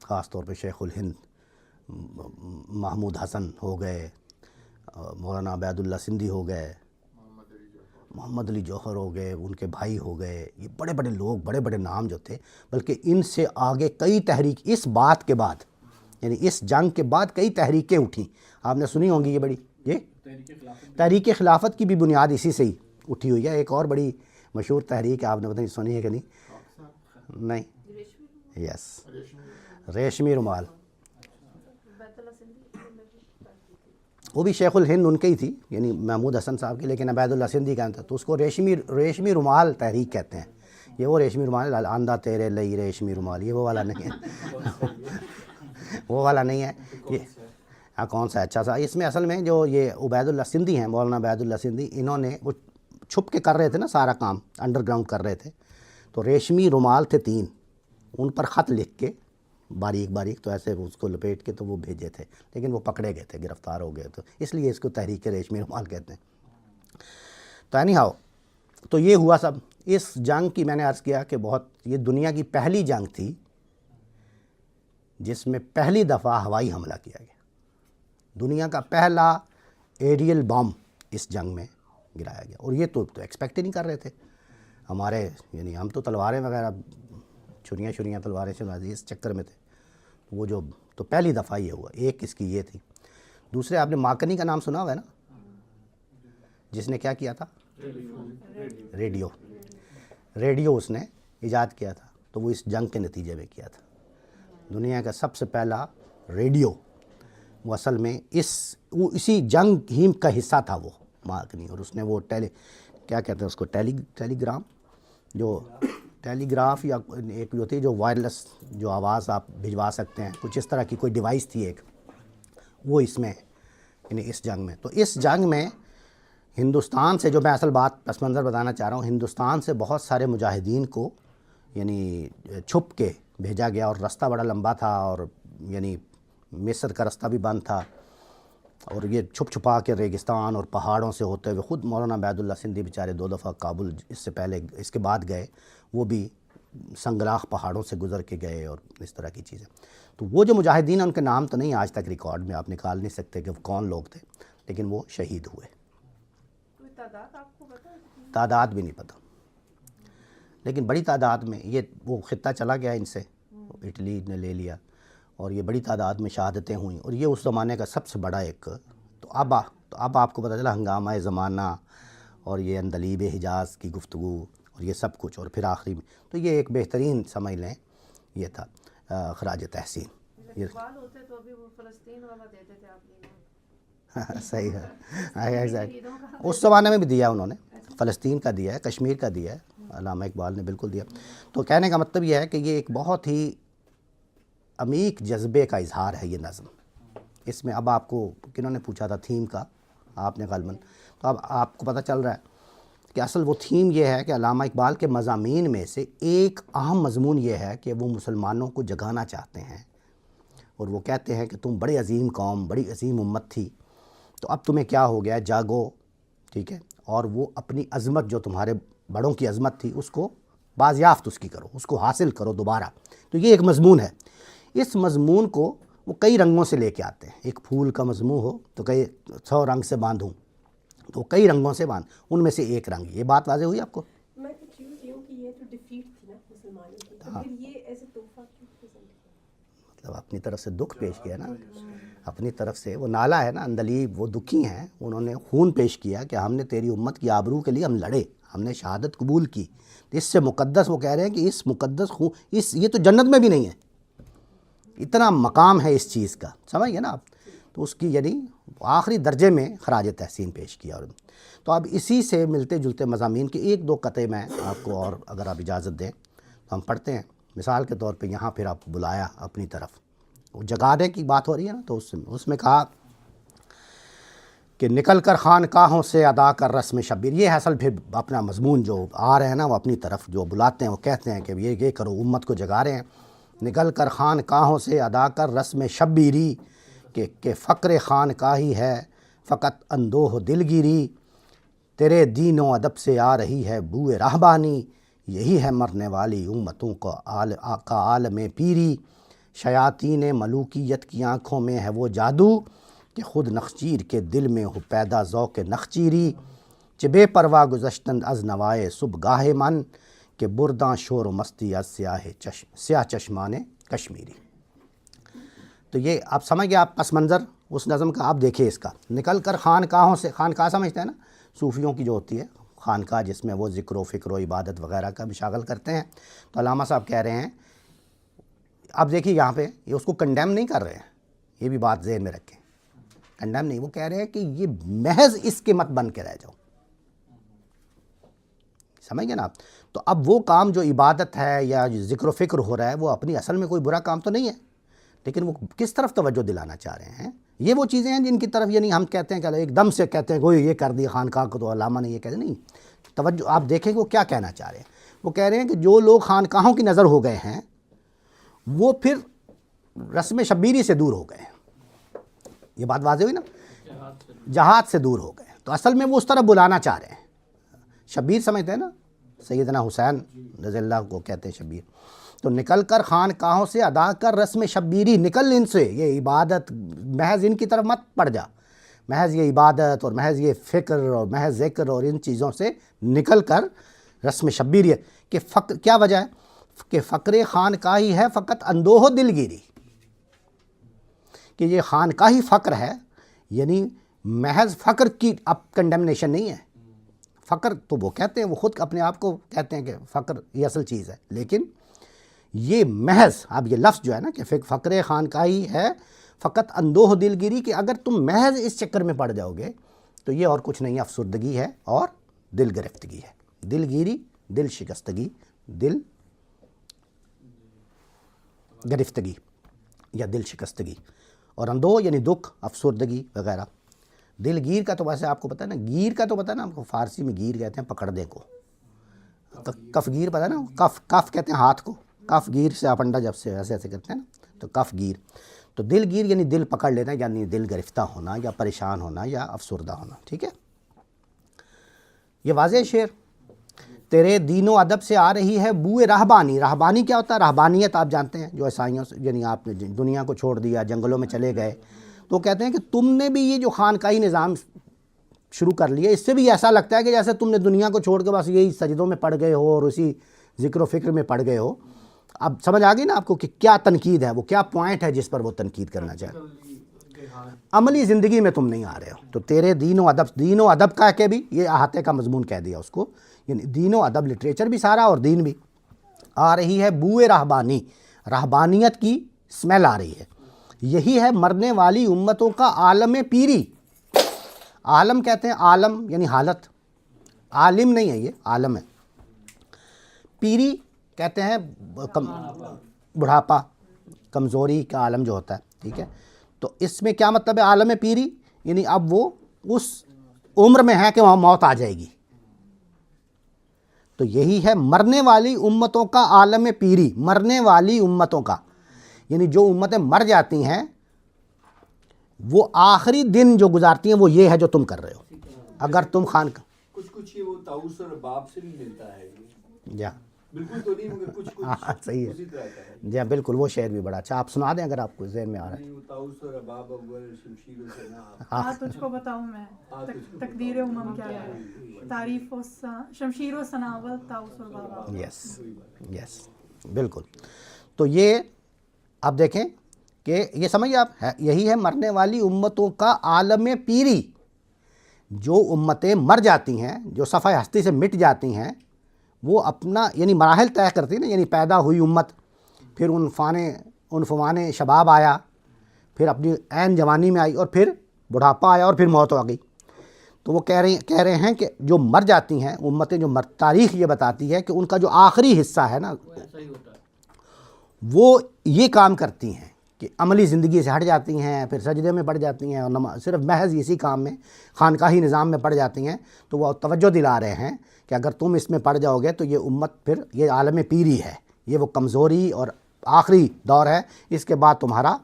خاص طور پہ شیخ الہند محمود حسن ہو گئے، مولانا عبید اللہ سندھی ہو گئے، محمد علی جوہر ہو گئے، ان کے بھائی ہو گئے. یہ بڑے بڑے لوگ، بڑے بڑے نام جو تھے. بلکہ ان سے آگے کئی تحریک اس بات کے بعد، یعنی اس جنگ کے بعد کئی تحریکیں اٹھیں. آپ نے سنی ہوں گی یہ بڑی، یہ تحریک خلافت کی بھی بنیاد اسی سے ہی اٹھی ہوئی ہے. ایک اور بڑی مشہور تحریک ہے، آپ نے پتہ نہیں سنی ہے کہ نہیں؟ یس، ریشمی رومال. وہ بھی شیخ الہند ان کے ہی تھی، یعنی محمود حسن صاحب کی، لیکن عبید اللہ سندھی کا تھا. تو اس کو ریشمی رومال تحریک کہتے ہیں. یہ وہ ریشمی رومال آندہ تیرے لئی ریشمی رومال، یہ وہ والا نہیں ہے. وہ والا نہیں ہے یہ. ہاں کون سا اچھا سا. اس میں اصل میں جو یہ عبید اللہ سندھی ہیں، مولانا عبید اللہ سندھی، انہوں نے وہ چھپ کے کر رہے تھے نا سارا کام، انڈر گراؤنڈ کر رہے تھے. تو ریشمی رومال تھے 3، ان پر خط لکھ کے باریک باریک تو ایسے اس کو لپیٹ کے تو وہ بھیجے تھے. لیکن وہ پکڑے گئے تھے، گرفتار ہو گئے. تو اس لیے اس کو تحریک ریشمی رومال کہتے ہیں. تو اینی ہاؤ، تو یہ ہوا سب. اس جنگ کی میں نے عرض کیا کہ بہت، یہ دنیا کی پہلی جنگ تھی جس میں پہلی دفعہ ہوائی حملہ کیا گیا. دنیا کا پہلا ایریل بم اس جنگ میں گرایا گیا. اور یہ تو ایکسپیکٹ ہی نہیں کر رہے تھے ہمارے، یعنی ہم تو تلواریں وغیرہ چھریاں تلواریں چلا دی اس چکر میں تھے. وہ جو تو پہلی دفعہ یہ ہوا. ایک اس کی یہ تھی. دوسرے آپ نے مارکنی کا نام سنا ہوا ہے نا، جس نے کیا کیا تھا؟ ریڈیو اس نے ایجاد کیا تھا. تو وہ اس جنگ کے نتیجے میں کیا تھا. دنیا کا سب سے پہلا ریڈیو وہ اصل میں وہ اسی جنگ ہی کا حصہ تھا وہ مارکنی. اور اس نے وہ کیا کہتے ہیں اس کو، ٹیلی گرام، جو ٹیلی گراف یا ایک جو تھی جو وائرلیس جو آواز آپ بھجوا سکتے ہیں، کچھ اس طرح کی کوئی ڈیوائس تھی ایک، وہ اس میں، یعنی اس جنگ میں. تو اس جنگ میں ہندوستان سے، جو میں اصل بات پس منظر بتانا چاہ رہا ہوں، ہندوستان سے بہت سارے مجاہدین کو یعنی چھپ کے بھیجا گیا. اور رستہ بڑا لمبا تھا، اور یعنی مصر کا رستہ بھی بند تھا. اور یہ چھپا کے ریگستان اور پہاڑوں سے ہوتے ہوئے، خود مولانا عبید اللہ سندھی بیچارے 2 دفعہ کابل اس سے پہلے، اس کے بعد گئے، وہ بھی سنگلاخ پہاڑوں سے گزر کے گئے اور اس طرح کی چیزیں. تو وہ جو مجاہدین ہیں ان کے نام تو نہیں آج تک ریکارڈ میں آپ نکال نہیں سکتے کہ وہ کون لوگ تھے، لیکن وہ شہید ہوئے. تعداد بھی نہیں پتہ، لیکن بڑی تعداد میں یہ وہ خطہ چلا گیا ان سے، اٹلی نے لے لیا، اور یہ بڑی تعداد میں شہادتیں ہوئیں. اور یہ اس زمانے کا سب سے بڑا ایک، تو اب آپ کو پتہ چلا ہنگامہ زمانہ اور یہ اندلیب حجاز کی گفتگو اور یہ سب کچھ. اور پھر آخری میں تو یہ ایک بہترین سمجھ لیں یہ تھا خراج تحسین. صحیح ہے، اس زمانے میں بھی دیا انہوں نے، فلسطین کا دیا ہے، کشمیر کا دیا ہے، علامہ اقبال نے بالکل دیا. تو کہنے کا مطلب یہ ہے کہ یہ ایک بہت ہی عمیق جذبے کا اظہار ہے یہ نظم. اس میں اب آپ کو کنہوں نے پوچھا تھا تھیم کا، آپ نے غالباً، تو اب آپ کو پتہ چل رہا ہے کہ اصل وہ تھیم یہ ہے کہ علامہ اقبال کے مضامین میں سے ایک اہم مضمون یہ ہے کہ وہ مسلمانوں کو جگانا چاہتے ہیں. اور وہ کہتے ہیں کہ تم بڑی عظیم قوم، بڑی عظیم امت تھی، تو اب تمہیں کیا ہو گیا، جاگو، ٹھیک ہے، اور وہ اپنی عظمت جو تمہارے بڑوں کی عظمت تھی اس کو بازیافت اس کی کرو، اس کو حاصل کرو دوبارہ. تو یہ ایک مضمون ہے. اس مضمون کو وہ کئی رنگوں سے لے کے آتے ہیں. ایک پھول کا مضمون ہو تو کئی 100 رنگ سے باندھوں، تو کئی رنگوں سے باندھ، ان میں سے ایک رنگ. یہ بات واضح ہوئی آپ کو؟ میں کنفیوز ہوں کہ یہ تو ڈیفیٹ تھی نا مسلمانوں کی، تو پھر یہ ایسے تحفہ کیوں پسند کیا؟ مطلب اپنی طرف سے دکھ پیش کیا نا، اپنی طرف سے وہ نالا ہے نا اندلیب، وہ دکھی ہیں، انہوں نے خون پیش کیا کہ ہم نے تیری امت کی آبرو کے لیے ہم لڑے، ہم نے شہادت قبول کی. اس سے مقدس، وہ کہہ رہے ہیں کہ اس مقدس خون، یہ تو جنت میں بھی نہیں ہے، اتنا مقام ہے اس چیز کا، سمجھ گئے نا آپ. تو اس کی یعنی آخری درجے میں خراج تحسین پیش کیا. اور تو اب اسی سے ملتے جلتے مضامین کے 1-2 قطعے میں آپ کو، اور اگر آپ اجازت دیں تو ہم پڑھتے ہیں. مثال کے طور پہ یہاں پھر آپ بلایا اپنی طرف، وہ جگانے کی بات ہو رہی ہے نا، تو اس میں کہا کہ نکل کر خانقاہوں سے ادا کر رسم شبیر. یہ اصل پھر اپنا مضمون جو آ رہے ہیں نا وہ اپنی طرف جو بلاتے ہیں وہ کہتے ہیں کہ یہ کرو، امت کو جگا رہے ہیں. نکل کر خانقاہوں سے ادا کر رسم شبیری کہ فقر خانقاہی ہے فقط اندوہ دلگیری. تیرے دین و ادب سے آ رہی ہے بوئے رہبانی، یہی ہے مرنے والی امتوں کا عالم پیری. شیاطین ملوکیت کی آنکھوں میں ہے وہ جادو کہ خود نخچیر کے دل میں ہو پیدا ذوق نخچیری. چہ بے پرواہ گذشتند از نوائے صبح گاہ من کہ برداں شور و مستی از سیاہ چشمان کشمیری. تو یہ آپ سمجھ گئے، آپ پس منظر اس نظم کا آپ دیکھیں اس کا. نکل کر خانقاہوں سے، خانقاہ سمجھتے ہیں نا صوفیوں کی جو ہوتی ہے خانقاہ، جس میں وہ ذکر و فکر و عبادت وغیرہ کا بھی شاغل کرتے ہیں. تو علامہ صاحب کہہ رہے ہیں، اب دیکھیے یہاں پہ یہ اس کو کنڈیم نہیں کر رہے ہیں، یہ بھی بات ذہن میں رکھیں. کنڈیم نہیں، وہ کہہ رہے ہیں کہ یہ محض اس کے مت بن کے رہ جاؤ. سمجھ گئے نا آپ؟ تو اب وہ کام جو عبادت ہے یا جو ذکر و فکر ہو رہا ہے وہ اپنی اصل میں کوئی برا کام تو نہیں ہے، لیکن وہ کس طرف توجہ دلانا چاہ رہے ہیں. یہ وہ چیزیں ہیں جن کی طرف یعنی ہم کہتے ہیں کہ ایک دم سے کہتے ہیں کوئی یہ کر دی خانقاہ کو، تو علامہ نے یہ کہتے نہیں. توجہ آپ دیکھیں کہ وہ کیا کہنا چاہ رہے ہیں. وہ کہہ رہے ہیں کہ جو لوگ خانقاہوں کی نظر ہو گئے ہیں وہ پھر رسم شبیری سے دور ہو گئے ہیں. یہ بات واضح ہوئی نا، جہاد سے دور ہو گئے. تو اصل میں وہ اس طرح بلانا چاہ رہے ہیں. شبیر سمجھتے ہیں نا، سیدنا حسین رضی اللہ کو کہتے ہیں شبیر. تو نکل کر خانقاہوں سے ادا کر رسم شبیری، نکل ان سے، یہ عبادت محض ان کی طرف مت پڑ جا، محض یہ عبادت اور محض یہ فکر اور محض ذکر اور ان چیزوں سے نکل کر رسم شبیری ہے. کہ فقر کیا وجہ ہے کہ فقر خانقاہی ہے فقط اندوہ دلگیری، کہ یہ خانقاہی فقر ہے، یعنی محض فقر کی اب کنڈمنیشن نہیں ہے. فقر تو وہ کہتے ہیں، وہ خود اپنے آپ کو کہتے ہیں کہ فقر یہ اصل چیز ہے، لیکن یہ محض اب یہ لفظ جو ہے نا کہ فقر خانقاہی ہے فقط اندوہ دلگیری، کہ اگر تم محض اس چکر میں پڑ جاؤ گے تو یہ اور کچھ نہیں، افسردگی ہے اور دل گرفتگی ہے. دلگیری، دل شکستگی، دل گرفتگی یا دل شکستگی، اور اندوہ یعنی دکھ، افسردگی وغیرہ. دل گیر کا تو ویسے آپ کو پتہ ہے نا، گیر کا تو پتہ ہے نا آپ کو، فارسی میں گیر کہتے ہیں پکڑنے کو. کف گیر پتہ ہے نا، کف کہتے ہیں ہاتھ کو، کف گیر سے آپ انڈا جب سے ایسے کرتے ہیں نا تو کف گیر. تو دل گیر یعنی دل پکڑ لینا، یعنی دل گرفتہ ہونا یا پریشان ہونا یا افسردہ ہونا. ٹھیک ہے، یہ واضح شعر. تیرے دین و ادب سے آ رہی ہے بوئے رہبانی. رہبانی کیا ہوتا ہے؟ رہبانیت آپ جانتے ہیں، جو عیسائیوں سے، یعنی آپ نے دنیا کو چھوڑ دیا، جنگلوں میں چلے گئے، تو کہتے ہیں کہ تم نے بھی یہ جو خانقاہی نظام شروع کر لیا، اس سے بھی ایسا لگتا ہے کہ جیسے تم نے دنیا کو چھوڑ کے بس یہی سجدوں میں پڑ گئے ہو اور اسی ذکر و فکر میں پڑ گئے ہو. اب سمجھ آ گئی نا آپ کو کہ کیا تنقید ہے، وہ کیا پوائنٹ ہے جس پر وہ تنقید کرنا چاہے. عملی زندگی میں تم نہیں آ رہے ہو. تو تیرے دین و ادب کا کہ بھی یہ احاطے کا مضمون کہہ دیا اس کو، یعنی دین و ادب، لٹریچر بھی سارا اور دین بھی. آ رہی ہے بوئے رہبانی، رہبانیت کی سمیل آ رہی ہے. یہی ہے مرنے والی امتوں کا عالم پیری. عالم کہتے ہیں، عالم یعنی حالت، عالم نہیں ہے، یہ عالم ہے. پیری کہتے ہیں بڑھاپا، کمزوری کا عالم جو ہوتا ہے. ٹھیک ہے، تو اس میں کیا مطلب ہے عالم پیری؟ یعنی اب وہ اس عمر میں ہے کہ وہاں موت آ جائے گی. تو یہی ہے مرنے والی امتوں کا عالم پیری. مرنے والی امتوں کا یعنی جو امتیں مر جاتی ہیں وہ آخری دن جو گزارتی ہیں وہ یہ ہے جو تم کر رہے ہو. اگر تم خان کا کچھ یہ وہ طاؤس اور باب سے بھی ملتا ہے، جا بالکل تو نہیں مگر کچھ صحیح اسی ہے. طرح کا ہے. جی بالکل، وہ شعر بھی بڑا اچھا. آپ سنا دیں اگر آپ کو ذہن میں آ رہا ہے. نہیں، وہ طاؤس اور باب اول شمشیر و سنا. ہاں تجھ کو بتاؤں میں تقدیر امم کیا ہے، تعریف و شمشیر و سناول طاؤس اور بابا. یس بالکل. تو یہ آپ دیکھیں کہ یہ سمجھیے آپ، یہی ہے مرنے والی امتوں کا عالم پیری. جو امتیں مر جاتی ہیں، جو صفحہ ہستی سے مٹ جاتی ہیں، وہ اپنا یعنی مراحل طے کرتی ہیں نا. یعنی پیدا ہوئی امت، پھر عنفوان شباب آیا، پھر اپنی عین جوانی میں آئی، اور پھر بڑھاپا آیا، اور پھر موت ہو گئی. تو وہ کہہ رہے ہیں کہ جو مر جاتی ہیں امتیں، جو تاریخ یہ بتاتی ہے کہ ان کا جو آخری حصہ ہے نا وہ یہ کام کرتی ہیں کہ عملی زندگی سے ہٹ جاتی ہیں، پھر سجدے میں پڑ جاتی ہیں اور صرف محض اسی کام میں خانقاہی نظام میں پڑ جاتی ہیں، تو وہ توجہ دلا رہے ہیں کہ اگر تم اس میں پڑ جاؤ گے تو یہ امت پھر یہ عالم پیری ہے، یہ وہ کمزوری اور آخری دور ہے، اس کے بعد تمہارا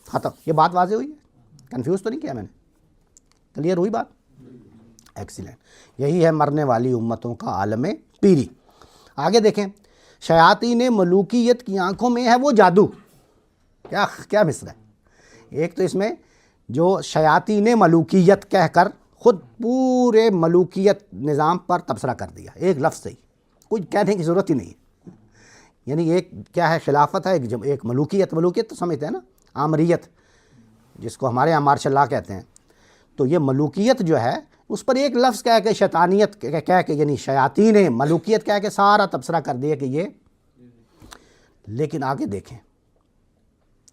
ختم۔ یہ بات واضح ہوئی ہے؟ کنفیوز تو نہیں کیا میں نے؟ کلیئر ہوئی بات؟ ایکسیلنٹ۔ یہی ہے مرنے والی امتوں کا عالم پیری۔ آگے دیکھیں، شیاطین ملوکیت کی آنکھوں میں ہے وہ جادو۔ کیا مصرع ہے؟ ایک تو اس میں جو شیاطین ملوکیت کہہ کر خود پورے ملوکیت نظام پر تبصرہ کر دیا، ایک لفظ سے ہی، کچھ کہنے کی ضرورت ہی نہیں ہے۔ یعنی ایک کیا ہے، خلافت ہے، ایک ملوکیت تو سمجھتے ہیں نا، آمریت جس کو ہمارے یہاں مارشل لا کہتے ہیں، تو یہ ملوکیت جو ہے اس پر ایک لفظ کہہ کے شیطانیت کہہ کے، یعنی شیاطین ملوکیت کہہ کے سارا تبصرہ کر دیا کہ یہ۔ لیکن آگے دیکھیں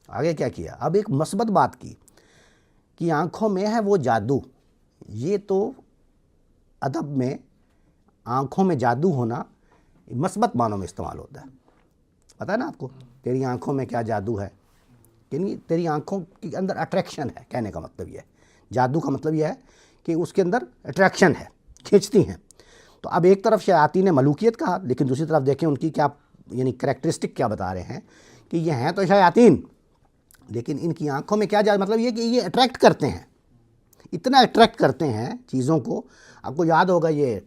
آگے کیا کیا، اب ایک مثبت بات کی کہ آنکھوں میں ہے وہ جادو۔ یہ تو ادب میں آنکھوں میں جادو ہونا مثبت معنوں میں استعمال ہوتا ہے، پتہ ہے نا آپ کو، تیری آنکھوں میں کیا جادو ہے، یعنی تیری آنکھوں کے اندر اٹریکشن ہے، کہنے کا مطلب یہ ہے۔ جادو کا مطلب یہ ہے کہ اس کے اندر اٹریکشن ہے، کھینچتی ہیں۔ تو اب ایک طرف شیاطین ملوکیت کہا، لیکن دوسری طرف دیکھیں ان کی کیا یعنی کریکٹرسٹک کیا بتا رہے ہیں کہ یہ ہیں تو شیاطین، لیکن ان کی آنکھوں میں کیا مطلب یہ کہ یہ اٹریکٹ کرتے ہیں، اتنا اٹریکٹ کرتے ہیں چیزوں کو۔ آپ کو یاد ہوگا یہ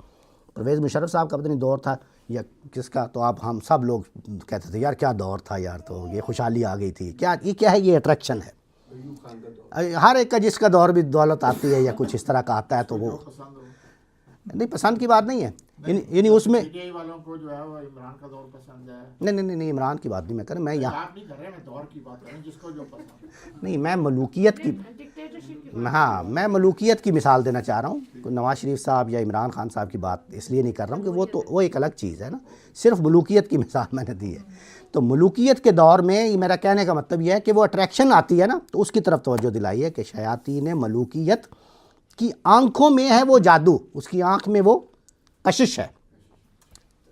پرویز مشرف صاحب کا پتہ نہیں دور تھا یا کس کا، تو آپ ہم سب لوگ کہتے تھے یار کیا دور تھا یار، تو یہ خوشحالی آ گئی تھی، کیا ہے یہ اٹریکشن ہے۔ ہر ایک کا جس کا دور بھی دولت آتی ہے یا کچھ اس طرح کا آتا ہے تو وہ نہیں، پسند کی بات نہیں ہے، یعنی اس میں PTI والوں کو جو ہے وہ عمران کا دور پسند ہے۔ نہیں عمران کی بات نہیں میں کر رہا، میں یہاں آپ نہیں کر رہے، میں دور کی بات کر رہا ہوں، جس کو جو پسند۔ نہیں، میں ملوکیت کی، ہاں میں ملوکیت کی مثال دینا چاہ رہا ہوں۔ نواز شریف صاحب یا عمران خان صاحب کی بات اس لیے نہیں کر رہا ہوں کہ وہ ایک الگ چیز ہے نا، صرف ملوکیت کی مثال میں نے دی ہے۔ تو ملوکیت کے دور میں میرا کہنے کا مطلب یہ ہے کہ وہ اٹریکشن آتی ہے نا، تو اس کی طرف توجہ دلائی ہے کہ شیاطین ملوکیت کی آنکھوں میں ہے وہ جادو، اس کی آنکھ میں وہ کشش ہے۔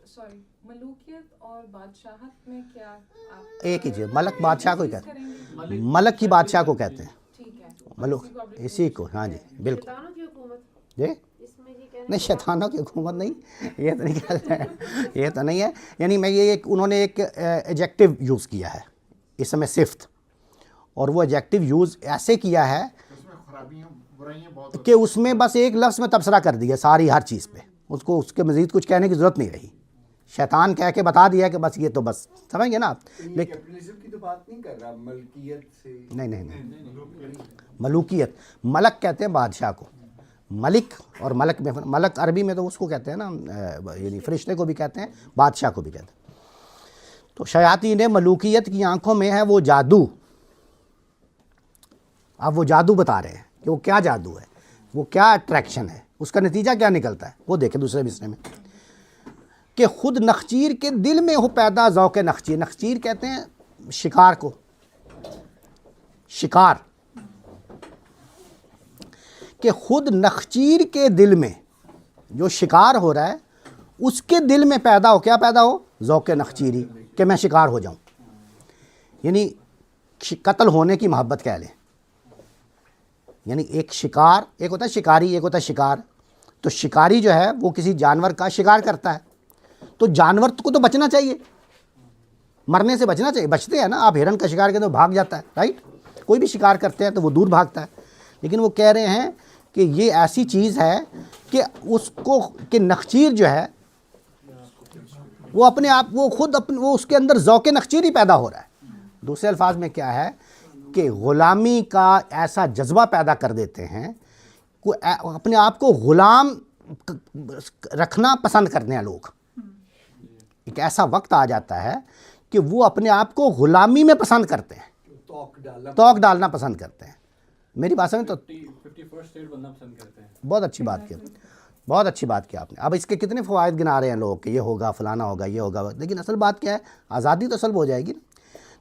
سوری، ملوکیت اور بادشاہت میں کیا آپ ایک ہی چیز، ملک بادشاہ کو ہی کہتے ہیں، ملک کی بادشاہ کو کہتے ہیں، ٹھیک ہے، ملک اسی کو، ہاں جی بالکل شیطانوں کی حکومت جی اس میں یہ کہنا نہیں، شیطانوں کی حکومت نہیں، یہ تو نہیں کہتے ہیں، یہ تو نہیں ہے۔ یعنی میں یہ انہوں نے ایک ایڈجیکٹو یوز کیا ہے اس میں صفت، اور وہ ایڈجیکٹو یوز ایسے کیا ہے اس میں خرابیاں برائیاں بہت کہ اس میں بس ایک لفظ میں تبصرہ کر دیا ساری ہر چیز پہ، اس کو اس کے مزید کچھ کہنے کی ضرورت نہیں رہی، شیطان کہہ کے بتا دیا کہ بس یہ تو بس سمجھ گئے نا آپ۔ لیکن کیپٹلزم کی تو بات نہیں کر رہا، ملکیت سے نہیں ملوکیت، ملک کہتے ہیں بادشاہ کو، ملک اور ملک میں ملک عربی میں تو اس کو کہتے ہیں نا، یعنی فرشتے کو بھی کہتے ہیں، بادشاہ کو بھی کہتے ہیں۔ تو شیاطین ملوکیت کی آنکھوں میں ہے وہ جادو۔ اب وہ جادو بتا رہے ہیں کہ وہ کیا جادو ہے، وہ کیا اٹریکشن ہے، اس کا نتیجہ کیا نکلتا ہے، وہ دیکھیں دوسرے مصرعے میں کہ خود نخچیر کے دل میں ہو پیدا ذوق نخچیر۔ نخچیر کہتے ہیں شکار کو، شکار، کہ خود نخچیر کے دل میں جو شکار ہو رہا ہے اس کے دل میں پیدا ہو، کیا پیدا ہو، ذوق نخچیری، کہ میں شکار ہو جاؤں، یعنی قتل ہونے کی محبت کہہ لیں۔ یعنی ایک شکار، ایک ہوتا ہے شکاری، ایک ہوتا ہے شکار۔ تو شکاری جو ہے وہ کسی جانور کا شکار کرتا ہے، تو جانور کو تو بچنا چاہیے، مرنے سے بچنا چاہیے، بچتے ہیں نا، آپ ہرن کا شکار کرتے تو بھاگ جاتا ہے، رائٹ، کوئی بھی شکار کرتے ہیں تو وہ دور بھاگتا ہے۔ لیکن وہ کہہ رہے ہیں کہ یہ ایسی چیز ہے کہ اس کو کہ نخچیر جو ہے وہ اپنے آپ وہ خود وہ اس کے اندر ذوق نخچیر ہی پیدا ہو رہا ہے۔ دوسرے الفاظ میں کیا ہے کہ غلامی کا ایسا جذبہ پیدا کر دیتے ہیں، اپنے آپ کو غلام رکھنا پسند کرتے ہیں لوگ۔ ایک ایسا وقت آ جاتا ہے کہ وہ اپنے آپ کو غلامی میں پسند کرتے ہیں، توق ڈالنا پسند کرتے ہیں۔ میری بات سمجھ تو 51st اسٹیٹ بننا پسند کرتے ہیں۔ بہت اچھی بات کی، بہت اچھی بات کی آپ نے۔ اب اس کے کتنے فوائد گنا رہے ہیں لوگ کہ یہ ہوگا، فلانا ہوگا، یہ ہوگا، لیکن اصل بات کیا ہے، آزادی تو سلب ہو جائے گی نا۔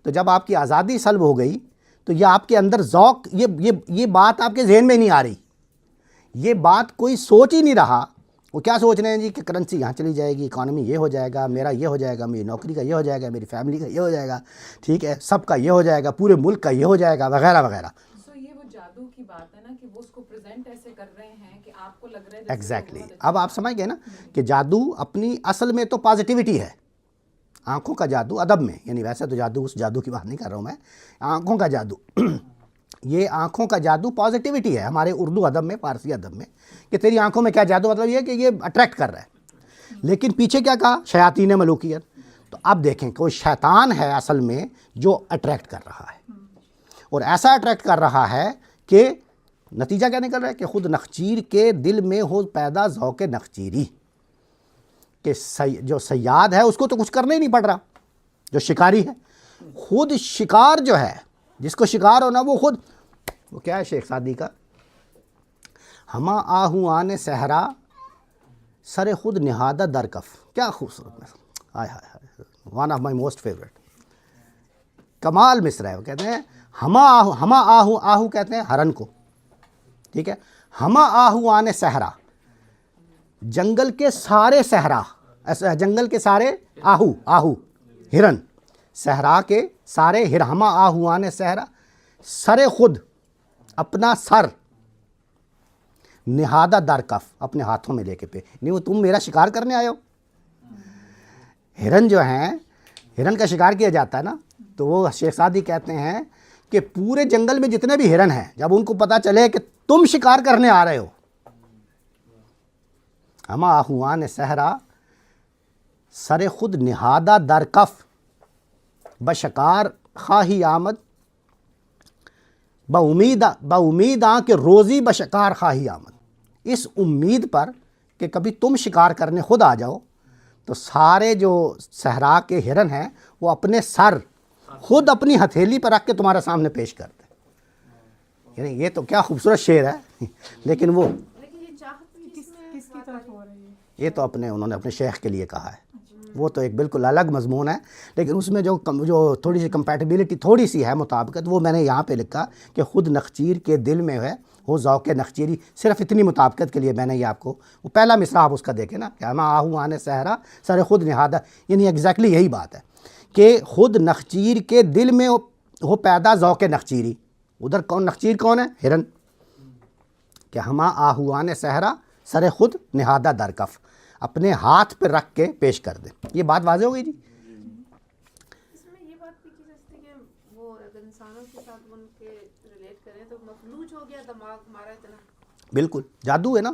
تو جب آپ کی آزادی سلب ہو گئی تو یہ آپ کے اندر ذوق، یہ بات آپ کے ذہن میں نہیں آ رہی، یہ بات کوئی سوچ ہی نہیں رہا وہ کیا سوچ رہے ہیں جی کہ کرنسی یہاں چلی جائے گی، اکانومی یہ ہو جائے گا، میرا یہ ہو جائے گا، میری نوکری کا یہ ہو جائے گا، میری فیملی کا یہ ہو جائے گا، ٹھیک ہے، سب کا یہ ہو جائے گا، پورے ملک کا یہ ہو جائے گا، وغیرہ وغیرہ. سو یہ وہ جادو کی بات ہے نا کہ وہ اس کو پریزنٹ ایسے کر رہے ہیں کہ آپ کو لگ رہا ہے ایگزیکٹلی. اب آپ سمجھ گئے نا کہ جادو اپنی اصل میں تو پازیٹیوٹی ہے. آنکھوں کا جادو ادب میں، یعنی ویسے تو جادو اس جادو کی بات نہیں کر رہا ہوں میں، آنکھوں کا جادو یہ آنکھوں کا جادو پازیٹیوٹی ہے ہمارے اردو ادب میں، فارسی ادب میں، کہ تیری آنکھوں میں کیا جادو، مطلب یہ کہ یہ اٹریکٹ کر رہا ہے. لیکن پیچھے کیا کہا؟ شیاطین ملوکیت. تو اب دیکھیں کہ وہ شیطان ہے اصل میں جو اٹریکٹ کر رہا ہے، اور ایسا اٹریکٹ کر رہا ہے کہ نتیجہ کیا نکل رہا ہے کہ خود نخچیر کے دل میں ہو پیدا ذوق نخچیری، کہ جو صیاد ہے اس کو تو کچھ کرنا ہی نہیں پڑ رہا، جو شکاری ہے خود شکار جو ہے، جس کو شکار ہونا وہ خود، وہ کیا ہے شیخ سعدی کا، ہما آہوان صحرا سر خود نہادہ در کف. کیا خوبصورت مصرع، ہائے ہائے ہائے، one of my most favourite, کمال مصرع ہے. وہ کہتے ہیں ہما آہو کہتے ہیں ہرن کو، ٹھیک ہے، ہما آہوان صحرا، جنگل کے سارے صحرا، جنگل کے سارے آہو ہرن، صحرا کے سارے ہما آہوان صحرا سر خود، اپنا سر، نہادہ در کف، اپنے ہاتھوں میں لے کے پہ، نہیں وہ تم میرا شکار کرنے آئے ہو. ہرن جو ہیں، ہرن کا شکار کیا جاتا ہے نا، تو وہ شیخ سعدی کہتے ہیں کہ پورے جنگل میں جتنے بھی ہرن ہیں، جب ان کو پتہ چلے کہ تم شکار کرنے آ رہے ہو، ہما آہوان صحرا سر خود نہادہ در کف بشکار خواہی آمد، بامید کہ روزی بشکار خواہی آمد. اس امید پر کہ کبھی تم شکار کرنے خود آ جاؤ، تو سارے جو صحرا کے ہرن ہیں وہ اپنے سر خود اپنی ہتھیلی پر رکھ کے تمہارے سامنے پیش کرتے. یعنی یہ تو کیا خوبصورت شعر ہے. لیکن وہ کس کی طرف ہو رہی ہے؟ یہ تو انہوں نے اپنے شیخ کے لیے کہا ہے، وہ تو ایک بالکل الگ مضمون ہے. لیکن اس میں جو تھوڑی سی کمپیٹیبلٹی تھوڑی سی ہے، مطابقت، وہ میں نے یہاں پہ لکھا کہ خود نخچیر کے دل میں ہے وہ ذوق نخچیری. صرف اتنی مطابقت کے لیے میں نے یہ آپ کو، وہ پہلا مصرع آپ اس کا دیکھیں نا، کہ ہما آہوان صحرا سر خود نہادہ، یعنی ایگزیکٹلی یہی بات ہے کہ خود نخچیر کے دل میں ہو پیدا ذوق نخچیری. ادھر کون نخچیر کون ہے؟ ہرن. کہ ہما آہوان صحرا سر خود نہادہ در کف، اپنے ہاتھ پہ رکھ کے پیش کر دیں. یہ بات واضح ہو گئی جی. اس میں یہ بات بھی کی جا سکتی ہے کہ وہ اگر انسانوں کے ساتھ ان کے ریلیٹ کریں تو مفلوج ہو گیا دماغ ہمارا اتنا. بالکل جادو ہے نا،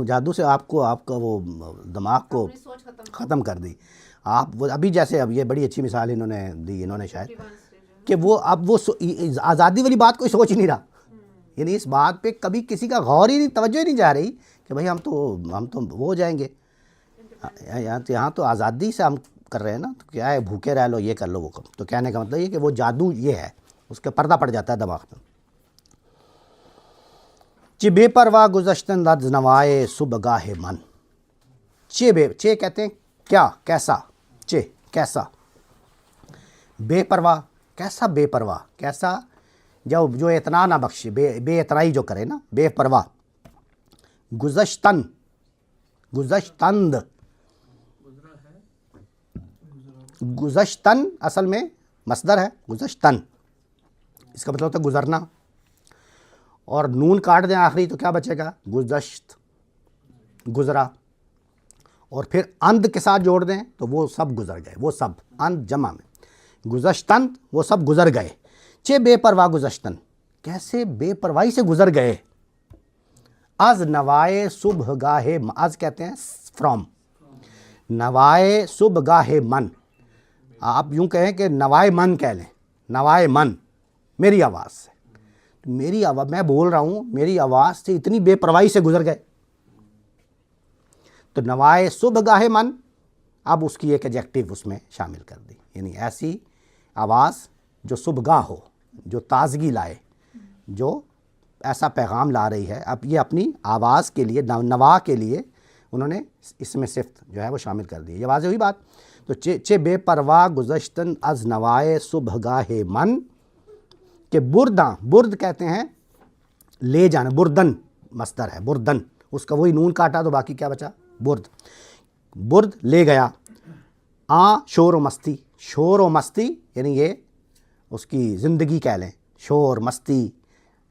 جادو سے آپ کا وہ دماغ کو ختم کر دی. آپ وہ ابھی جیسے اب یہ بڑی اچھی مثال انہوں نے دی، انہوں نے شاید، کہ وہ اب وہ آزادی والی بات کوئی سوچ ہی نہیں رہا. یعنی اس بات پہ کبھی کسی کا غور ہی نہیں، توجہ ہی نہیں جا رہی کہ بھئی ہم تو وہ ہو جائیں گے. یہاں تو آزادی سے ہم کر رہے ہیں نا، تو کیا ہے بھوکے رہ لو، یہ کر لو، وہ کر. تو کہنے کا مطلب یہ کہ وہ جادو یہ ہے، اس کا پردہ پڑ جاتا ہے دماغ میں. چے بے پرواہ گزشتن رد نوائے صبح گاہ من. چے کہتے ہیں کیا، کیسا، چے کیسا، بے پرواہ، کیسا بے پرواہ، کیسا جو اعتنا نہ بخشے، بے اعتنائی جو کرے نا، بے پرواہ. گزشتند گزشتن اصل میں مصدر ہے، گزشتن اس کا مطلب ہوتا ہے گزرنا، اور نون کاٹ دیں آخری تو کیا بچے گا؟ گزشت، گزرا. اور پھر اند کے ساتھ جوڑ دیں تو وہ سب گزر گئے، وہ سب، اند جمع میں، گزشتن وہ سب گزر گئے. چے بے پرواہ گزشتن، کیسے بے پرواہی سے گزر گئے. از نوائے صبح گاہ، از کہتے ہیں فرام، نوائے صبح گاہ من. آپ یوں کہیں کہ نوائے من کہہ لیں، نوائے من، میری آواز سے. میری آواز، میں بول رہا ہوں، میری آواز سے اتنی بے پرواہی سے گزر گئے. تو نوائے صبح گاہ من، اب اس کی ایک ایڈجیکٹو اس میں شامل کر دی، یعنی ایسی آواز جو صبح گاہ ہو، جو تازگی لائے، جو ایسا پیغام لا رہی ہے. اب یہ اپنی آواز کے لیے، نوا کے لیے انہوں نے اس میں صفت جو ہے وہ شامل کر دی. یہ واضح ہوئی بات. تو چے بے پرواہ گزشتن از نوائے صبح گاہ من، کہ برداں، برد کہتے ہیں لے جانا، بردن مصدر ہے، بردن اس کا وہی نون کاٹا تو باقی کیا بچا؟ برد. برد لے گیا. شور و مستی. شور و مستی یعنی یہ اس کی زندگی کہہ لیں. شور مستی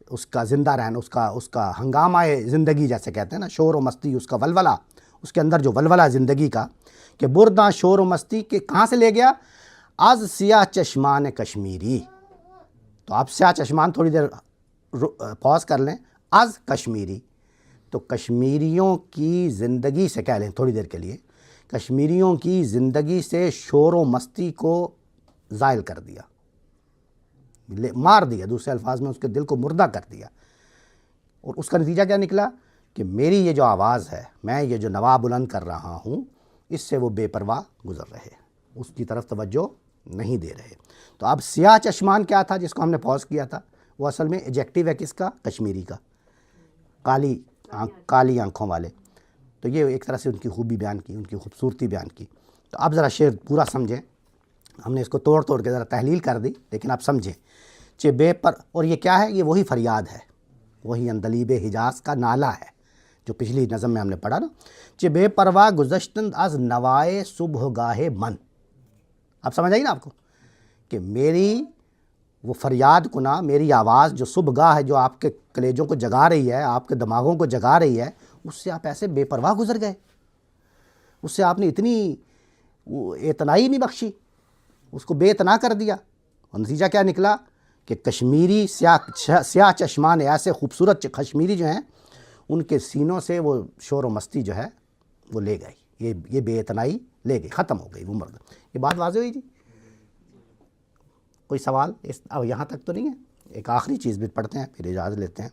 اس کا زندہ رہنا، اس کا ہنگامہ زندگی جیسے کہتے ہیں نا، شور و مستی اس کا ولولہ، اس کے اندر جو ولولہ زندگی کا، کہ برداں شور و مستی کے کہاں سے لے گیا؟ از سیاہ چشمان کشمیری. تو آپ سیاہ چشمان تھوڑی دیر پاز کر لیں. از کشمیری تو کشمیریوں کی زندگی سے کہہ لیں تھوڑی دیر کے لیے، کشمیریوں کی زندگی سے شور و مستی کو زائل کر دیا، مار دیا، دوسرے الفاظ میں اس کے دل کو مردہ کر دیا. اور اس کا نتیجہ کیا نکلا؟ کہ میری یہ جو آواز ہے، میں یہ جو نوا بلند کر رہا ہوں، اس سے وہ بے پرواہ گزر رہے، اس کی طرف توجہ نہیں دے رہے. تو اب سیاہ چشمان کیا تھا جس کو ہم نے پاز کیا تھا؟ وہ اصل میں ایجیکٹیو ہے کس کا؟ کشمیری کا. کالی آنکھوں والے. تو یہ ایک طرح سے ان کی خوبی بیان کی، ان کی خوبصورتی بیان کی. تو اب ذرا شعر پورا سمجھیں. ہم نے اس کو توڑ کے ذرا تحلیل کر دی، لیکن آپ سمجھیں. اور یہ کیا ہے؟ یہ وہی فریاد ہے، وہی اندلیب حجاز کا نالہ ہے جو پچھلی نظم میں ہم نے پڑھا نا. چہ بے پرواہ گزشتند از نوائے صبح گاہ من. اب سمجھ آئی نا آپ کو کہ میری وہ فریاد کنا، میری آواز جو صبح گاہ ہے، جو آپ کے کلیجوں کو جگا رہی ہے، آپ کے دماغوں کو جگا رہی ہے، اس سے آپ ایسے بے پرواہ گزر گئے، اس سے آپ نے اتنی اعتنائی نہیں بخشی، اس کو بے اتنا کر دیا. اور نتیجہ کیا نکلا؟ کہ کشمیری سیاہ چشمان ایسے خوبصورت کشمیری جو ہیں، ان کے سینوں سے وہ شور و مستی جو ہے وہ لے گئی، یہ بے اتنائی لے گئی، ختم ہو گئی وہ مرد. یہ بات واضح ہوئی جی؟ کوئی سوال اب یہاں تک تو نہیں ہے؟ ایک آخری چیز بھی پڑھتے ہیں پھر اجازت لیتے ہیں.